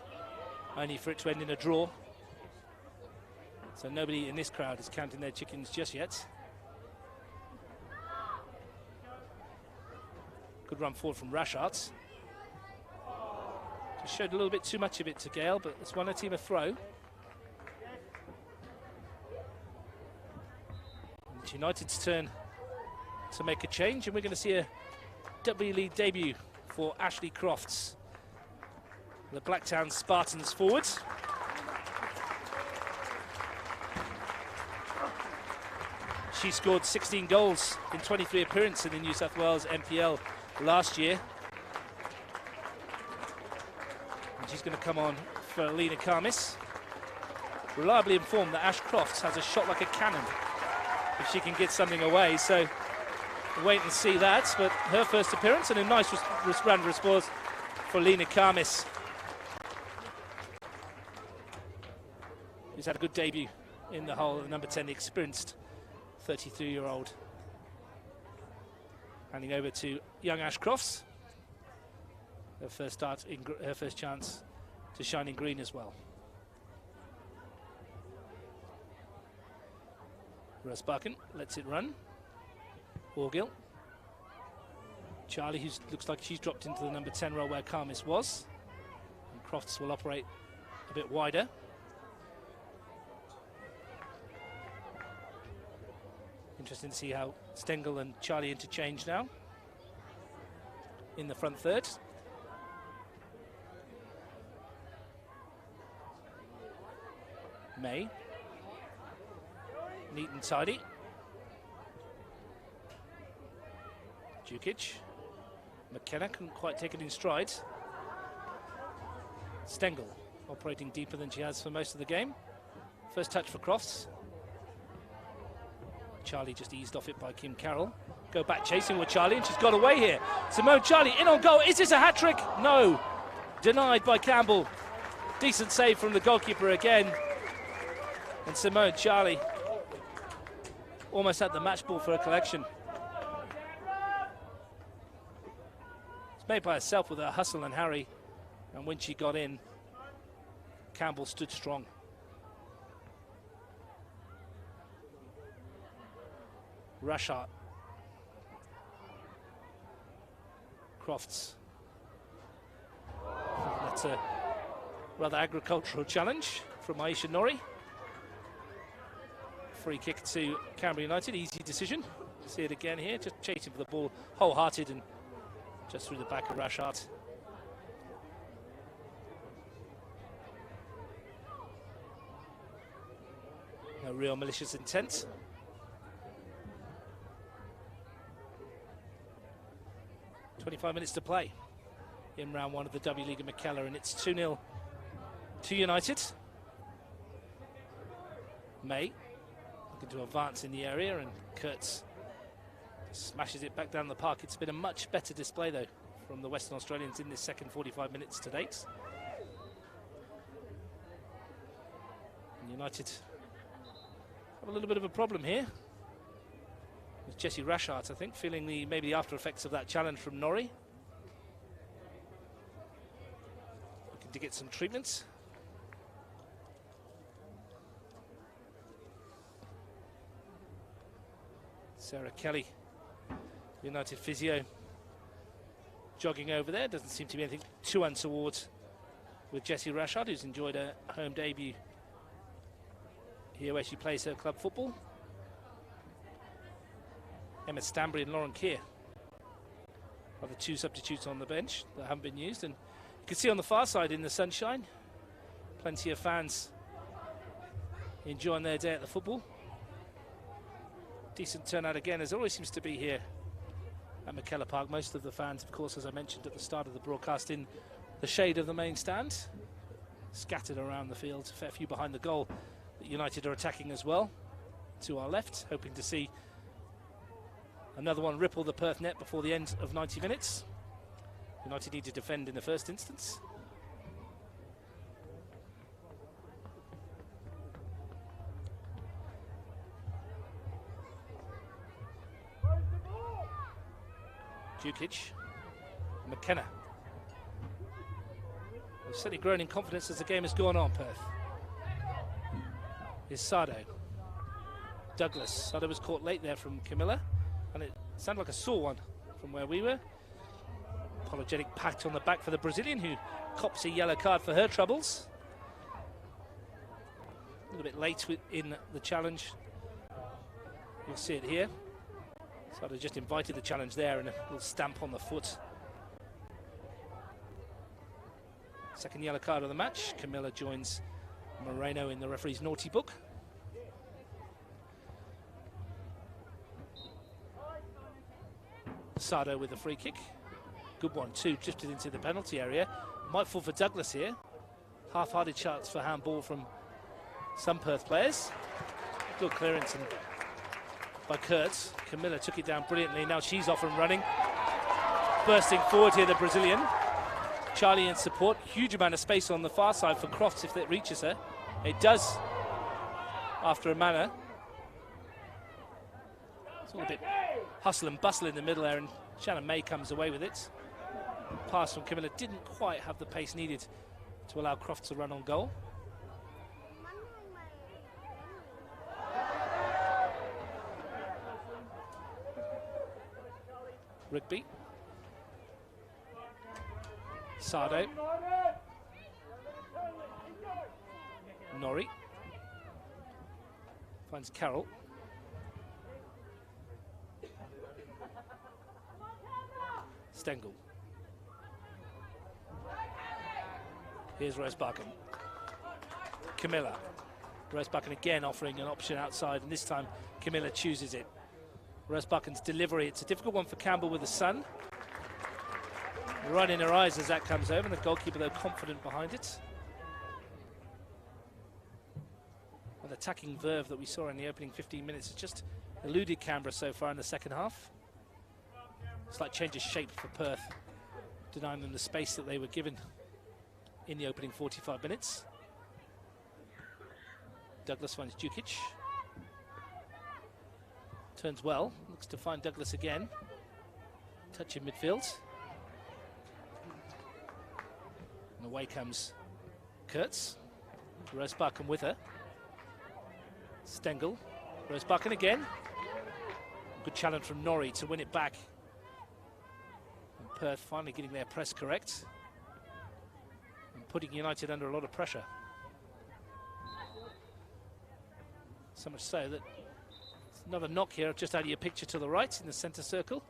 only for it to end in a draw. So nobody in this crowd is counting their chickens just yet. Good run forward from Rashards. Just showed a little bit too much of it to Gale, but it's won a team a throw. It's United's turn to make a change, and we're going to see a W League debut for Ashley Crofts. The Blacktown Spartans forwards. She scored 16 goals in 23 appearances in the New South Wales NPL last year. And she's going to come on for Lena Karmis. Reliably informed that Ash Crofts has a shot like a cannon if she can get something away. So we'll wait and see that. But her first appearance and a nice round of response for Lena Karmis. who's had a good debut in the hole, number 10, the experienced 33-year-old. Handing over to young Ashcrofts. Her first start, her first chance to shine in green as well. Rosbakken lets it run. Orgill. Charlie, who looks like she's dropped into the number 10 role where Karmis was. And Crofts will operate a bit wider. Interesting to see how Stengel and Charlie interchange now in the front third. May. Neat and tidy. Djukic. McKenna couldn't quite take it in stride. Stengel operating deeper than she has for most of the game. First touch for Crofts. Charlie just eased off it by Kim Carroll. Go back chasing with Charlie, and she's got away here. Simone Charlie in on goal. Is this a hat-trick? No. Denied by Campbell. Decent save from the goalkeeper again. And Simone Charlie almost had the match ball for a collection. It's made by herself with her hustle and harry. And when she got in, Campbell stood strong. Rashart. Crofts. That's a rather agricultural challenge from Aisha Norrie. Free kick to Canberra United, easy decision. See it again here, just chasing for the ball, wholehearted and just through the back of Rashart. No real malicious intent. .25 minutes to play in round one of the W League at McKellar, and it's 2-0 to United. May looking to advance in the area, and Kurtz smashes it back down the park. It's been a much better display, though, from the Western Australians in this second 45 minutes to date. And United have a little bit of a problem here. With Jessie Rashart, I think, feeling maybe the after effects of that challenge from Norrie. Looking to get some treatments. Sarah Kelly, United physio, jogging over there. Doesn't seem to be anything too untoward with Jessie Rashart, who's enjoyed a home debut here where she plays her club football. Emma Stanbury and Lauren Keir are the two substitutes on the bench that haven't been used. And you can see on the far side in the sunshine, plenty of fans enjoying their day at the football. Decent turnout again, as there always seems to be here at McKellar Park. Most of the fans, of course, as I mentioned at the start of the broadcast, in the shade of the main stand, scattered around the field. A fair few behind the goal that United are attacking as well. To our left, hoping to see another one ripple the Perth net before the end of 90 minutes. United need to defend in the first instance. Djukic, McKenna. They've certainly grown in confidence as the game has gone on, Perth. Is Sado. Douglas. Sado was caught late there from Camilla, and it sounded like a sore one from where we were. Apologetic pat on the back for the Brazilian, who cops a yellow card for her troubles. A little bit late in the challenge. You'll see it here. Sado just invited the challenge there, and a little stamp on the foot. Second yellow card of the match. Camilla joins Moreno in the referee's naughty book. Sado with a free kick. Good one too, drifted into the penalty area. Might fall for Douglas here. Half-hearted shots for handball from some Perth players. Good clearance by Kurtz. Camilla took it down brilliantly. Now she's off and running. Bursting forward here, the Brazilian. Charlie in support. Huge amount of space on the far side for Crofts if it reaches her. It does after a manner. It's all a bit hustle and bustle in the middle there, and Shannon May comes away with it. Pass from Camilla didn't quite have the pace needed to allow Croft to run on goal. Rigby. Sardo. Norrie. Finds Carroll. Stengel. Here's Rosebucken. Camilla. Rosebucken again offering an option outside, and this time Camilla chooses it. Rosebucken's delivery, it's a difficult one for Campbell with the sun. Right in her eyes as that comes over, and the goalkeeper, though, confident behind it. An attacking verve that we saw in the opening 15 minutes has just eluded Canberra so far in the second half. Slight change of shape for Perth, denying them the space that they were given in the opening 45 minutes. Douglas finds Dukic. Turns well, looks to find Douglas again. Touch in midfield. And away comes Kurtz. Rosebucken with her. Stengel. Rosebucken again. Good challenge from Norrie to win it back. And Perth finally getting their press correct. And putting United under a lot of pressure. So much so that another knock here, just out of your picture to the right in the centre circle.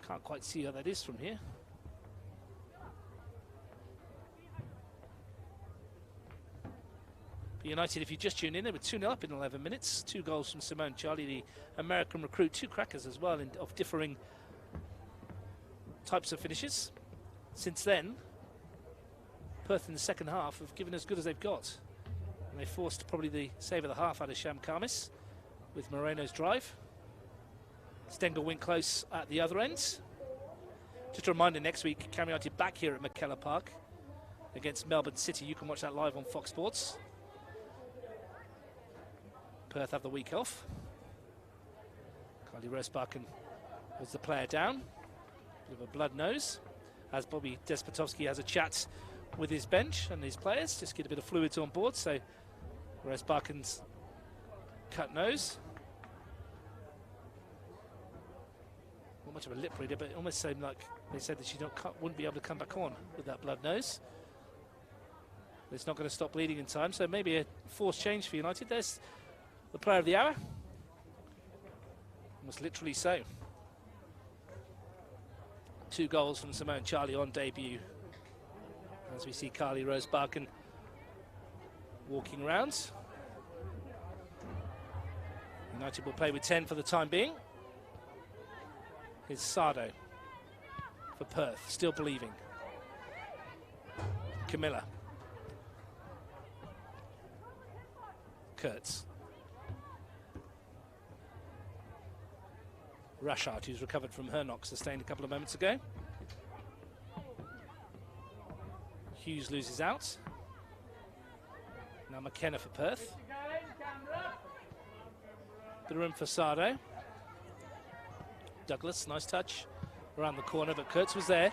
Can't quite see how that is from here. But United, if you just tune in, they were 2-0 up in 11 minutes. 2 goals from Simone Charlie, the American recruit. 2 crackers as well, of differing types of finishes. Since then, Perth in the second half have given as good as they've got. And they forced probably the save of the half out of Sham Khamis with Moreno's drive. Stengel went close at the other end. Just a reminder, next week, Canberra United back here at McKellar Park against Melbourne City. You can watch that live on Fox Sports. Perth have the week off. Kylie Rosebucken was the player down. Bit of a blood nose, as Bobby Despotovsky has a chat with his bench and his players, just get a bit of fluids on board. So Rosebucken's cut nose. Not much of a lip reader, but it almost seemed like they said that she wouldn't be able to come back on with that blood nose. It's not going to stop bleeding in time, so maybe a forced change for United. There's the player of the hour. Almost literally so. 2 goals from Simone Charlie on debut. As we see Carly Rosebucken walking around. United will play with 10 for the time being. Here's Sardo for Perth, still believing. Camilla. Kurtz. Rashard, who's recovered from her knock, sustained a couple of moments ago. Hughes loses out. Now McKenna for Perth. Bit of room for Sardo. Douglas, nice touch around the corner, but Kurtz was there.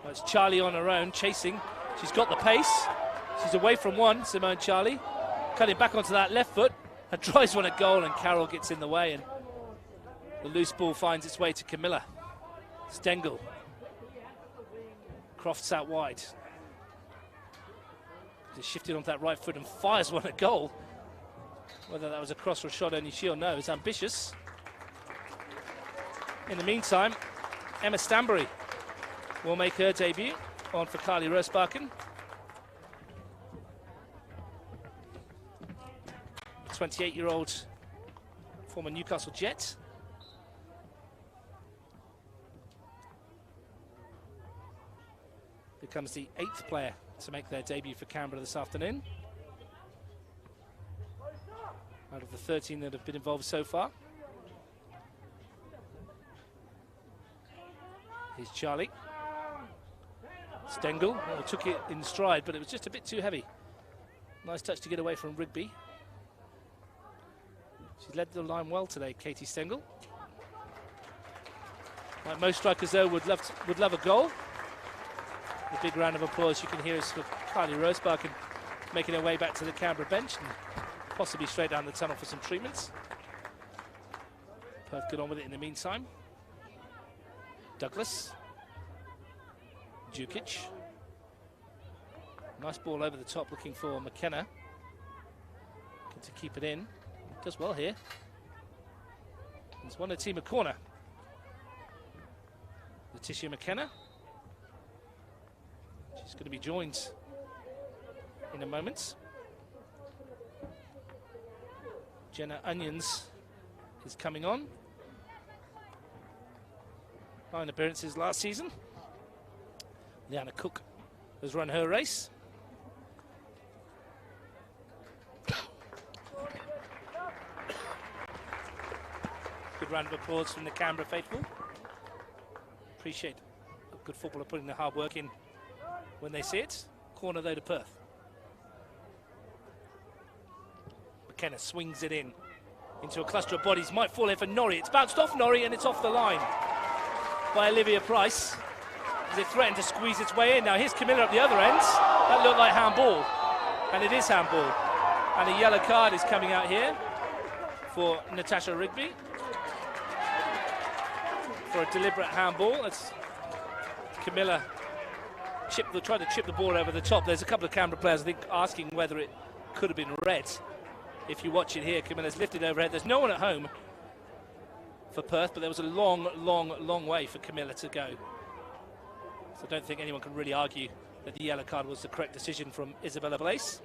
Well, it's Charlie on her own, chasing. She's got the pace. She's away from one, Simone Charlie. Cutting back onto that left foot. And tries one at goal, and Carroll gets in the way, and the loose ball finds its way to Camilla. Stengel. Crofts out wide. Just shifted onto that right foot and fires one at goal. Whether that was a cross or a shot, only she'll know. It's ambitious. In the meantime, Emma Stanbury will make her debut on for Kylie Rosebucken. 28-year-old former Newcastle Jet. Becomes the 8th player to make their debut for Canberra this afternoon. Out of the 13 that have been involved so far. Here's Charlie. Stengel took it in stride, but it was just a bit too heavy. Nice touch to get away from Rigby. She's led the line well today, Katie Stengel. Like most strikers, though, would love a goal. The big round of applause you can hear is for Kylie Rosebark making her way back to the Canberra bench and possibly straight down the tunnel for some treatments. Perth got on with it in the meantime. Douglas. Jukic. Nice ball over the top looking for McKenna. Looking to keep it in. Does well here. He's won a team a corner. Letitia McKenna. She's going to be joined in a moment. Jenna Onions is coming on. 9 appearances last season. Liana Cook has run her race. Good round of applause from the Canberra faithful. Appreciate a good footballer putting the hard work in when they see it. Corner though to Perth. McKenna swings it in into a cluster of bodies. Might fall here for Norrie. It's bounced off Norrie and it's off the line by Olivia Price as it threatened to squeeze its way in. Now here's Camilla at the other end. That looked like handball, and it is handball. And a yellow card is coming out here for Natasha Rigby for a deliberate handball. It's Camilla tried to chip the ball over the top. There's a couple of Canberra players, I think, asking whether it could have been red. If you watch it here, Camilla's lifted overhead. There's no one at home for Perth, but there was a long way for Camilla to go. So I don't think anyone can really argue that the yellow card was the correct decision from Isabella Blaise.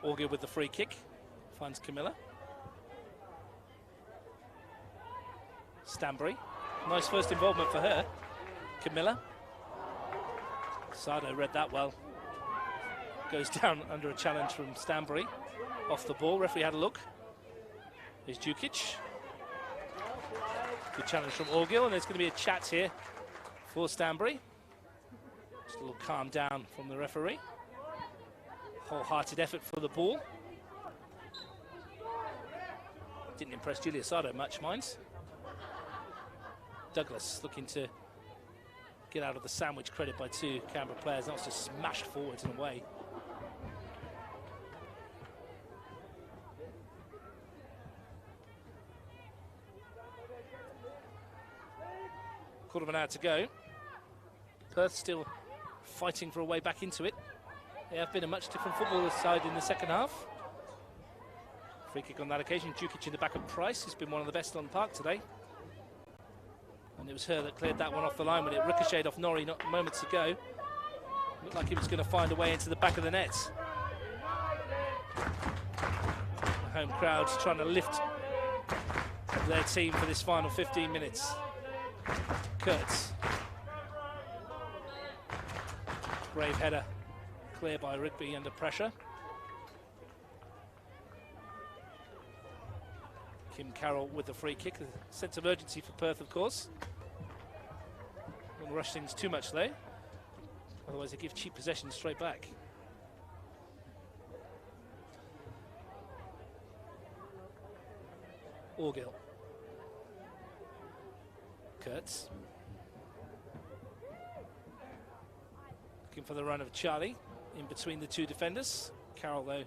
Auger with the free kick finds Camilla. Stanbury, nice first involvement for her. Camilla. Sado read that well. Goes down under a challenge from Stanbury. Off the ball, referee had a look. Here's Jukic. Good challenge from Orgill, and there's going to be a chat here for Stanbury. Just a little calm down from the referee. Wholehearted effort for the ball. Didn't impress Julia Sado much, minds. Douglas looking to get out of the sandwich created by 2 Canberra players. That was just smashed forwards and away. Quarter of an hour to go. Perth still fighting for a way back into it. They have been a much different football side in the second half. Free kick on that occasion. Jukic in the back of Price, who's been one of the best on the park today. And it was her that cleared that one off the line when it ricocheted off Norrie not moments ago. Looked like he was going to find a way into the back of the net. The home crowd's trying to lift their team for this final 15 minutes. Kurtz. Brave header. Clear by Rigby under pressure. Kim Carroll with the free kick. A sense of urgency for Perth, of course. Don't rush things too much though. Otherwise they give cheap possession straight back. Orgill. Kurtz. Looking for the run of Charlie in between the 2 defenders. Carroll, though,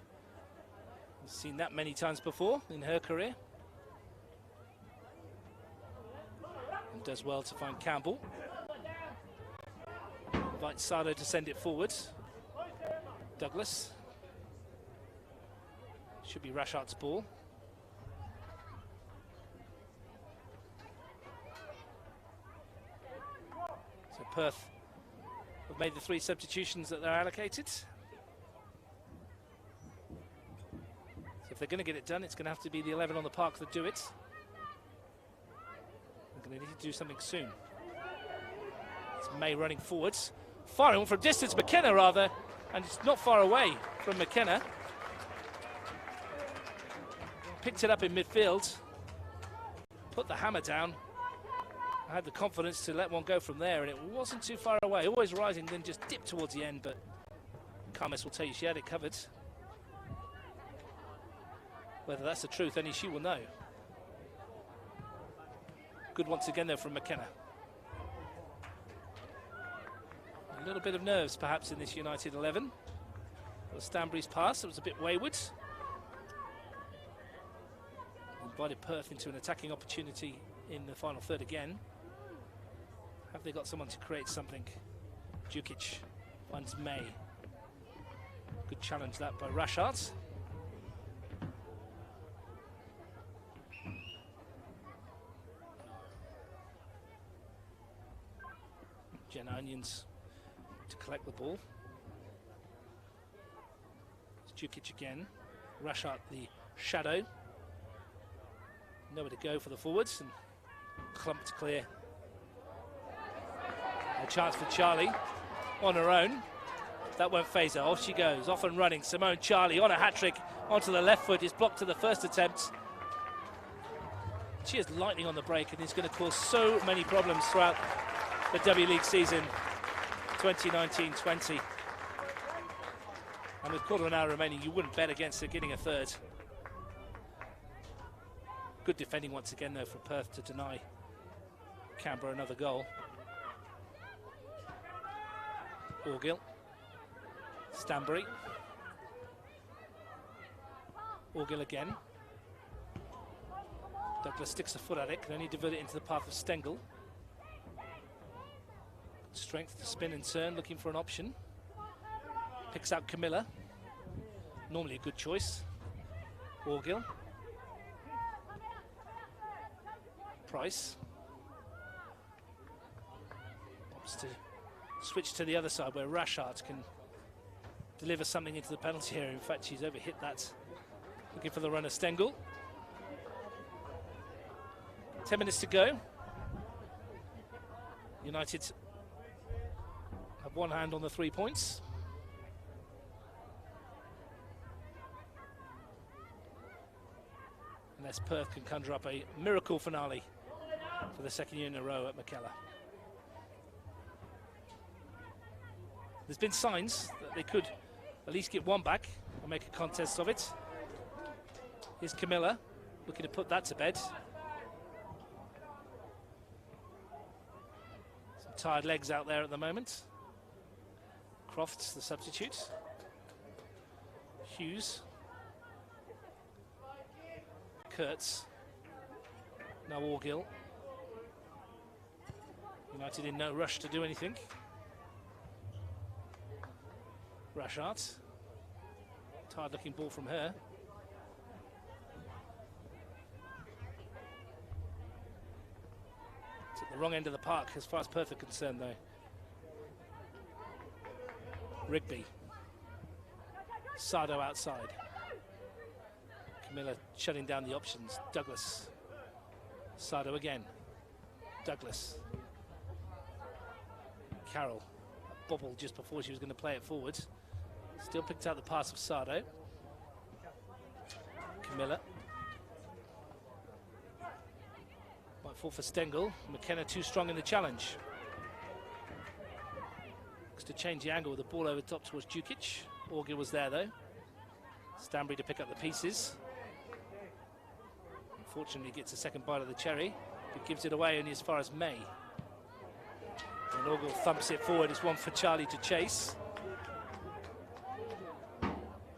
has seen that many times before in her career. And does well to find Campbell. Invites Sado to send it forward. Douglas. Should be Rashart's ball. So Perth have made the 3 substitutions that they're allocated. So if they're going to get it done, it's going to have to be the 11 on the park that do it. They're going to need to do something soon. It's May running forwards. Firing from distance, McKenna rather, and it's not far away from McKenna. Picked it up in midfield. Put the hammer down. I had the confidence to let one go from there, and it wasn't too far away. Always rising, then just dipped towards the end, but Carmes will tell you she had it covered. Whether that's the truth, only she will know. Good once again, though, from McKenna. A little bit of nerves, perhaps, in this United 11. Well, Stanbury's pass, it was a bit wayward. Invited Perth into an attacking opportunity in the final third again. Have they got someone to create something? Djukic finds May. Good challenge that by Rashard. Jenna Onions to collect the ball. It's Djukic again. Rashard the shadow. Nowhere to go for the forwards, and clumped clear. A chance for Charlie on her own. That won't phase her. Off she goes, off and running. Simone Charlie on a hat-trick, onto the left foot. Is blocked to the first attempt. She is lightning on the break and is going to cause so many problems throughout the W League season 2019-20. And with quarter of an hour remaining, you wouldn't bet against her getting a third. Good defending once again, though, for Perth to deny Canberra another goal. Orgill. Stanbury. Orgill again. Douglas sticks a foot at it, can only divert it into the path of Stengel. Strength to spin and turn, looking for an option. Picks out Camilla. Normally a good choice. Orgill. Price. Wants to switch to the other side where Rashard can deliver something into the penalty area. In fact, she's overhit that. Looking for the runner, Stengel. 10 minutes to go. United have one hand on the 3 points. Unless Perth can conjure up a miracle finale for the second year in a row at Mackellar. There's been signs that they could at least get one back and make a contest of it. Here's Camilla looking to put that to bed. Some tired legs out there at the moment. Crofts, the substitute. Hughes. Kurtz. Now Orgill. United in no rush to do anything. Rashard. Tired looking ball from her. It's at the wrong end of the park as far as Perth are concerned, though. Rigby. Sardo outside. Camilla shutting down the options. Douglas. Sardo again. Douglas. Carroll. Bobbled just before she was going to play it forward. Still picked out the pass of Sardo. Camilla. Might fall for Stengel. McKenna too strong in the challenge. Looks to change the angle with the ball over top towards Djukic. Orgill was there though. Stanbury to pick up the pieces. Unfortunately gets a second bite of the cherry, but gives it away only as far as May. And Orgill thumps it forward. It's one for Charlie to chase.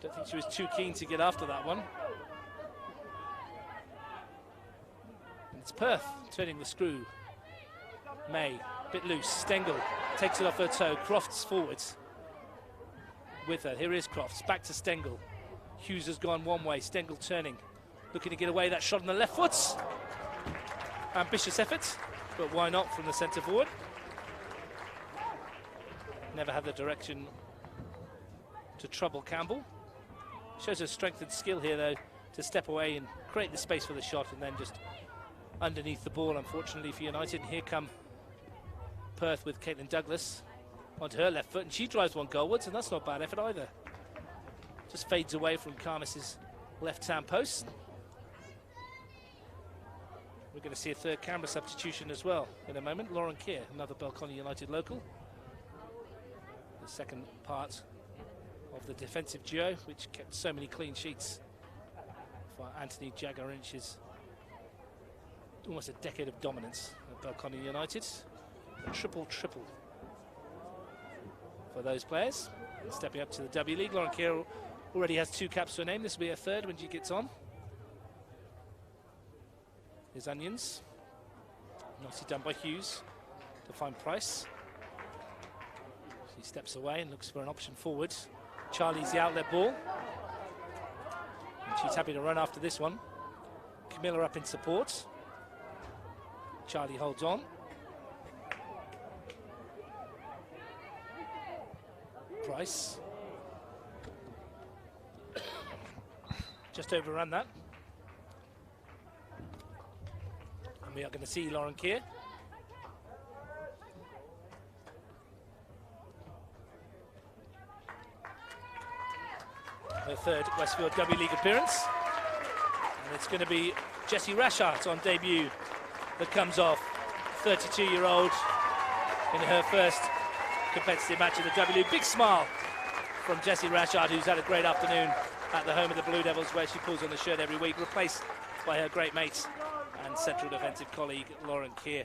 Don't think she was too keen to get after that one. And it's Perth turning the screw. May, a bit loose. Stengel takes it off her toe. Crofts forwards with her. Here is Crofts, back to Stengel. Hughes has gone one way. Stengel turning, looking to get away that shot on the left foot. Ambitious effort, but why not from the centre forward? Never had the direction to trouble Campbell. Shows her strength and skill here, though, to step away and create the space for the shot and then just underneath the ball, unfortunately for United. And here come Perth with Caitlin Douglas onto her left foot, and she drives one goalwards, and that's not bad effort either. Just fades away from Carmes's left-hand post. We're going to see a third Canberra substitution as well in a moment. Lauren Keir, another Belconnen United local. The second part of the defensive duo, which kept so many clean sheets for Anthony Jagarinch's almost a decade of dominance at Belconnen United. A triple for those players. Stepping up to the W League, Lauren Keir already has 2 caps to her name. This will be her third when she gets on. Here's Onions. Nicely done by Hughes to find Price. She steps away and looks for an option forward. Charlie's the outlet ball. And she's happy to run after this one. Camilla up in support. Charlie holds on. Price. Just overrun that. And we are going to see Lauren Keir. Her third Westfield W League appearance. And it's going to be Jessie Rashart on debut that comes off. 32-year-old in her first competitive match of the W League. Big smile from Jessie Rashart, who's had a great afternoon at the home of the Blue Devils, where she pulls on the shirt every week, replaced by her great mates and central defensive colleague Lauren Keir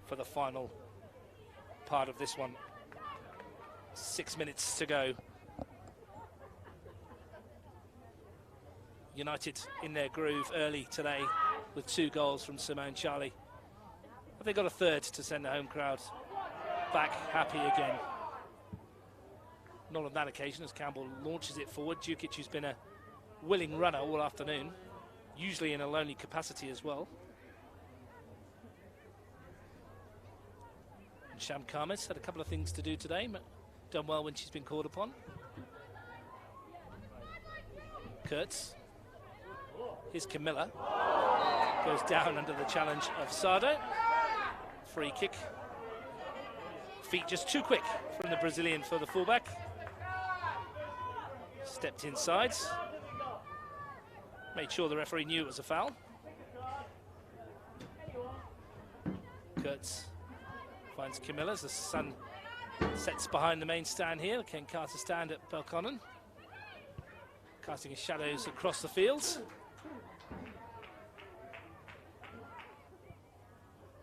for the final part of this one. 6 minutes to go. United in their groove early today with 2 goals from Simone Charlie. Have they got a third to send the home crowd back happy again? Not on that occasion, as Campbell launches it forward. Djukic, who's been a willing runner all afternoon, usually in a lonely capacity as well. And Sham Khamis had a couple of things to do today, but done well when she's been called upon. Kurtz. Here's Camilla. Goes down under the challenge of Sado. Free kick. Feet just too quick from the Brazilian for the fullback. Stepped inside. Made sure the referee knew it was a foul. Kurtz finds Camilla as the sun sets behind the main stand here, the Ken Carter stand at Belconnen. Casting his shadows across the fields.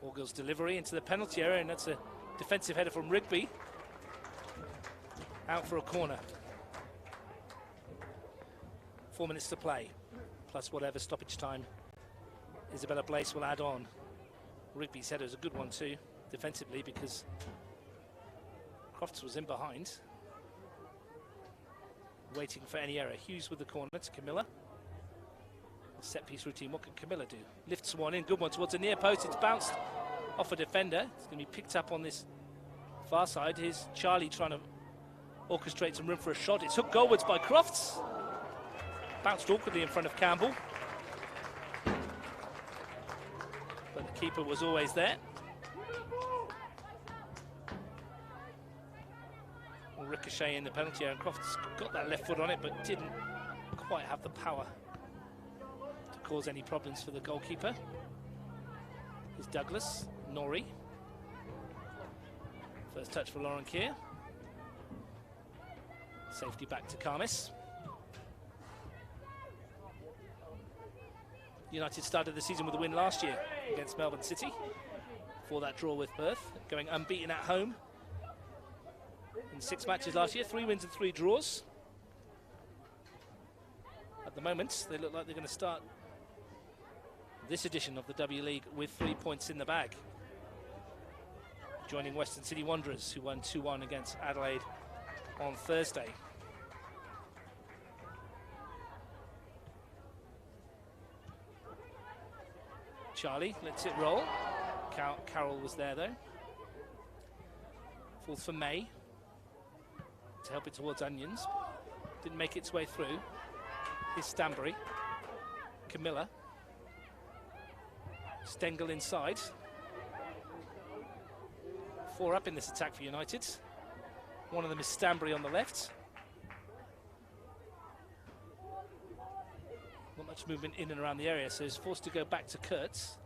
Orgill's delivery into the penalty area, and that's a defensive header from Rigby. Out for a corner. 4 minutes to play, plus whatever stoppage time Isabella Blaise will add on. Rigby's header is a good one too, defensively, because Crofts was in behind, waiting for any error. Hughes with the corner to Camilla. Set piece routine, what can Camilla do? Lifts one in, good one towards the near post. It's bounced off a defender. It's going to be picked up on this far side. Here's Charlie trying to orchestrate some room for a shot. It's hooked goalwards by Crofts. Bounced awkwardly in front of Campbell. But the keeper was always there. Ricochet in the penalty area, and Crofts got that left foot on it, but didn't quite have the power to cause any problems for the goalkeeper. Here's Douglas, Norrie. First touch for Lauren Keir. Safety back to Khamis. United started the season with a win last year against Melbourne City, before that draw with Perth, going unbeaten at home in 6 matches last year, 3 wins and 3 draws. At the moment, they look like they're going to start this edition of the W League with 3 points in the bag, joining Western City Wanderers, who won 2-1 against Adelaide on Thursday. Charlie lets it roll. Carroll was there though. Falls for May to help it towards Onions. Didn't make its way through. Here's Stanbury. Camilla. Stengel inside. 4 up in this attack for United. One of them is Stanbury on the left. Not much movement in and around the area, so he's forced to go back to Kurtz.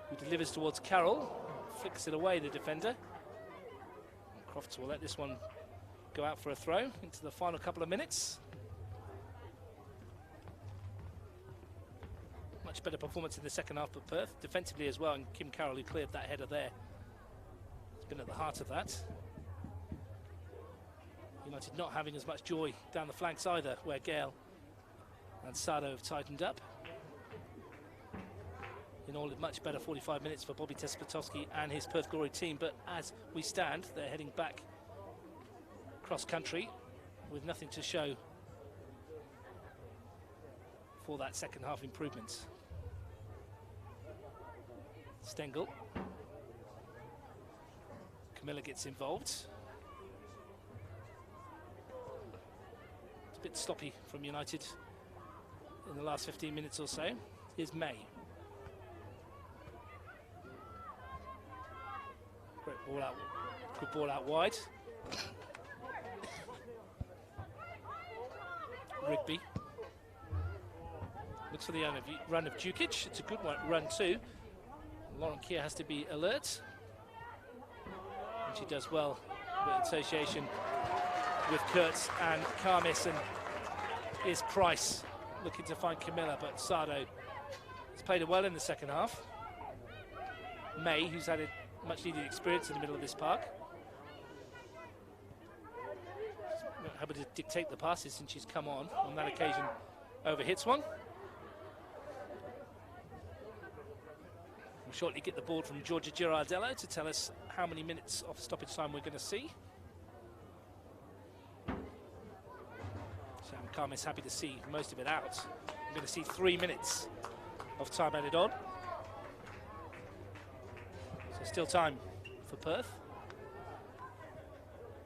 who delivers towards Carroll, flicks it away, the defender. And Crofts will let this one go out for a throw into the final couple of minutes. Much better performance in the second half for Perth, defensively as well, and Kim Carroll, who cleared that header there, has been at the heart of that. United not having as much joy down the flanks either, where Gale and Sado have tightened up. In all, a much better 45 minutes for Bobby Tespotowski and his Perth Glory team, but as we stand, they're heading back cross country with nothing to show for that second half improvement. Stengel. Camilla gets involved. It's a bit sloppy from United in the last 15 minutes or so. Here's May. Great ball out, good ball out wide. Rigby. Looks for the run of Dukic. It's a good run too. Lauren Keir has to be alert. And she does well with association with Kurtz and Karmis, and here's Price looking to find Camilla, but Sado has played it well in the second half. May, who's had a much needed experience in the middle of this park, she's able to dictate the passes since she's come on that occasion, overhits one. We'll shortly get the board from Georgia Girardello to tell us how many minutes of stoppage time we're going to see. Sam Karmis happy to see most of it out. We're going to see 3 minutes of time added on. So still time for Perth.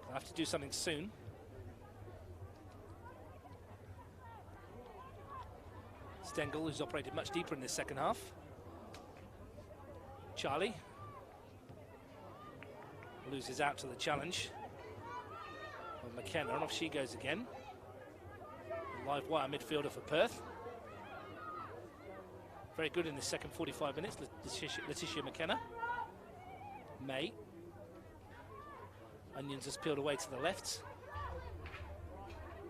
I'll have to do something soon. Stengel, who's operated much deeper in this second half. Charlie loses out to the challenge of McKenna, and off she goes again. A live wire midfielder for Perth. Very good in the second 45 minutes, Letitia McKenna. May. Onions has peeled away to the left.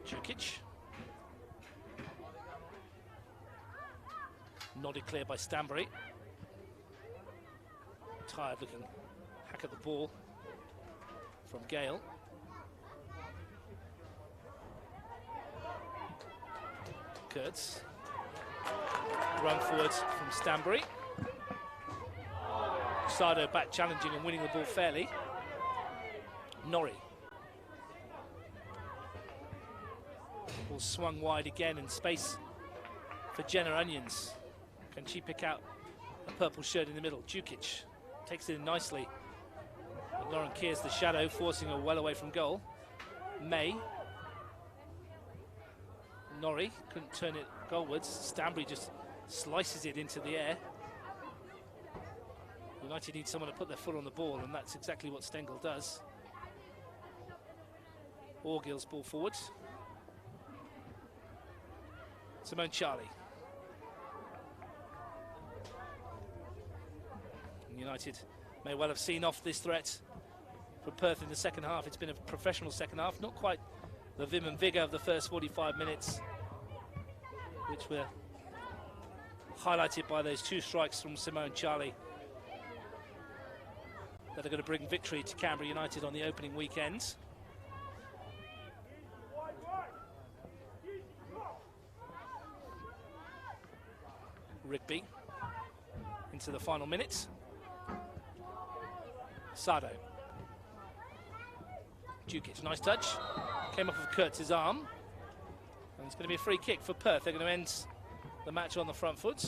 Jukic. Nodded clear by Stanbury. Tired looking hack at the ball from Gale. Kurtz. Run forwards from Stanbury. Sado back challenging and winning the ball fairly. Norrie. Ball swung wide again, and space for Jenna Onions. Can she pick out a purple shirt in the middle? Jukic takes it in nicely. But Lauren Keir's the shadow, forcing her well away from goal. May. Norrie couldn't turn it goalwards. Stanbury just slices it into the air. United need someone to put their foot on the ball, and that's exactly what Stengel does. Orgill's ball forwards. Simone Charlie. United may well have seen off this threat from Perth in the second half. It's been a professional second half, not quite the vim and vigour of the first 45 minutes, which were highlighted by those 2 strikes from Simone Charlie that are going to bring victory to Canberra United on the opening weekend. Rigby into the final minutes. Sado. Jukic, nice touch. Came off of Kurtz's arm. And it's going to be a free kick for Perth. They're going to end the match on the front foot.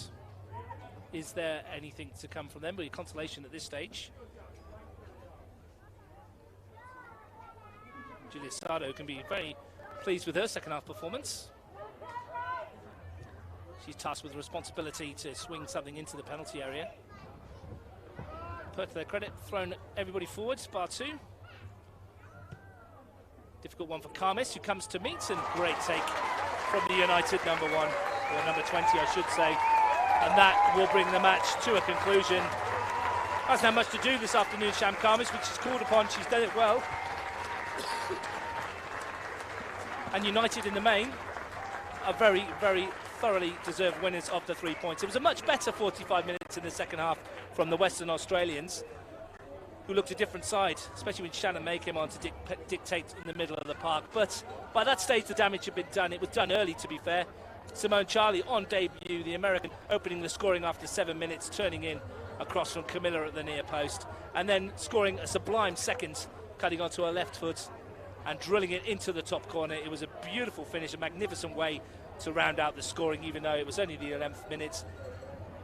Is there anything to come from them? But consolation at this stage. Julia Sado can be very pleased with her second half performance. She's tasked with the responsibility to swing something into the penalty area. Perth, to their credit, thrown everybody forwards, bar 2. Difficult one for Karmis, who comes to meet, and great take from the United number 1, or number 20, I should say. And that will bring the match to a conclusion. Hasn't had much to do this afternoon, Sham Khamis, which she's called upon. She's done it well. And United in the main are very, very thoroughly deserved winners of the 3 points. It was a much better 45 minutes in the second half from the Western Australians, who looked a different side, especially when Shannon May came on to dictate in the middle of the park. But by that stage, the damage had been done. It was done early, to be fair. Simone Charlie on debut, the American, opening the scoring after 7 minutes, turning in across from Camilla at the near post, and then scoring a sublime second, cutting onto her left foot and drilling it into the top corner. It was a beautiful finish, a magnificent way to round out the scoring, even though it was only the 11th minute.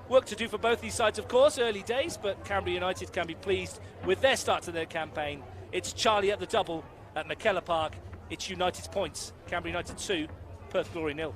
Work to do for both these sides, of course, early days, but Canberra United can be pleased with their start to their campaign. It's Charlie at the double at McKellar Park. It's United's points. Canberra United 2, Perth Glory 0.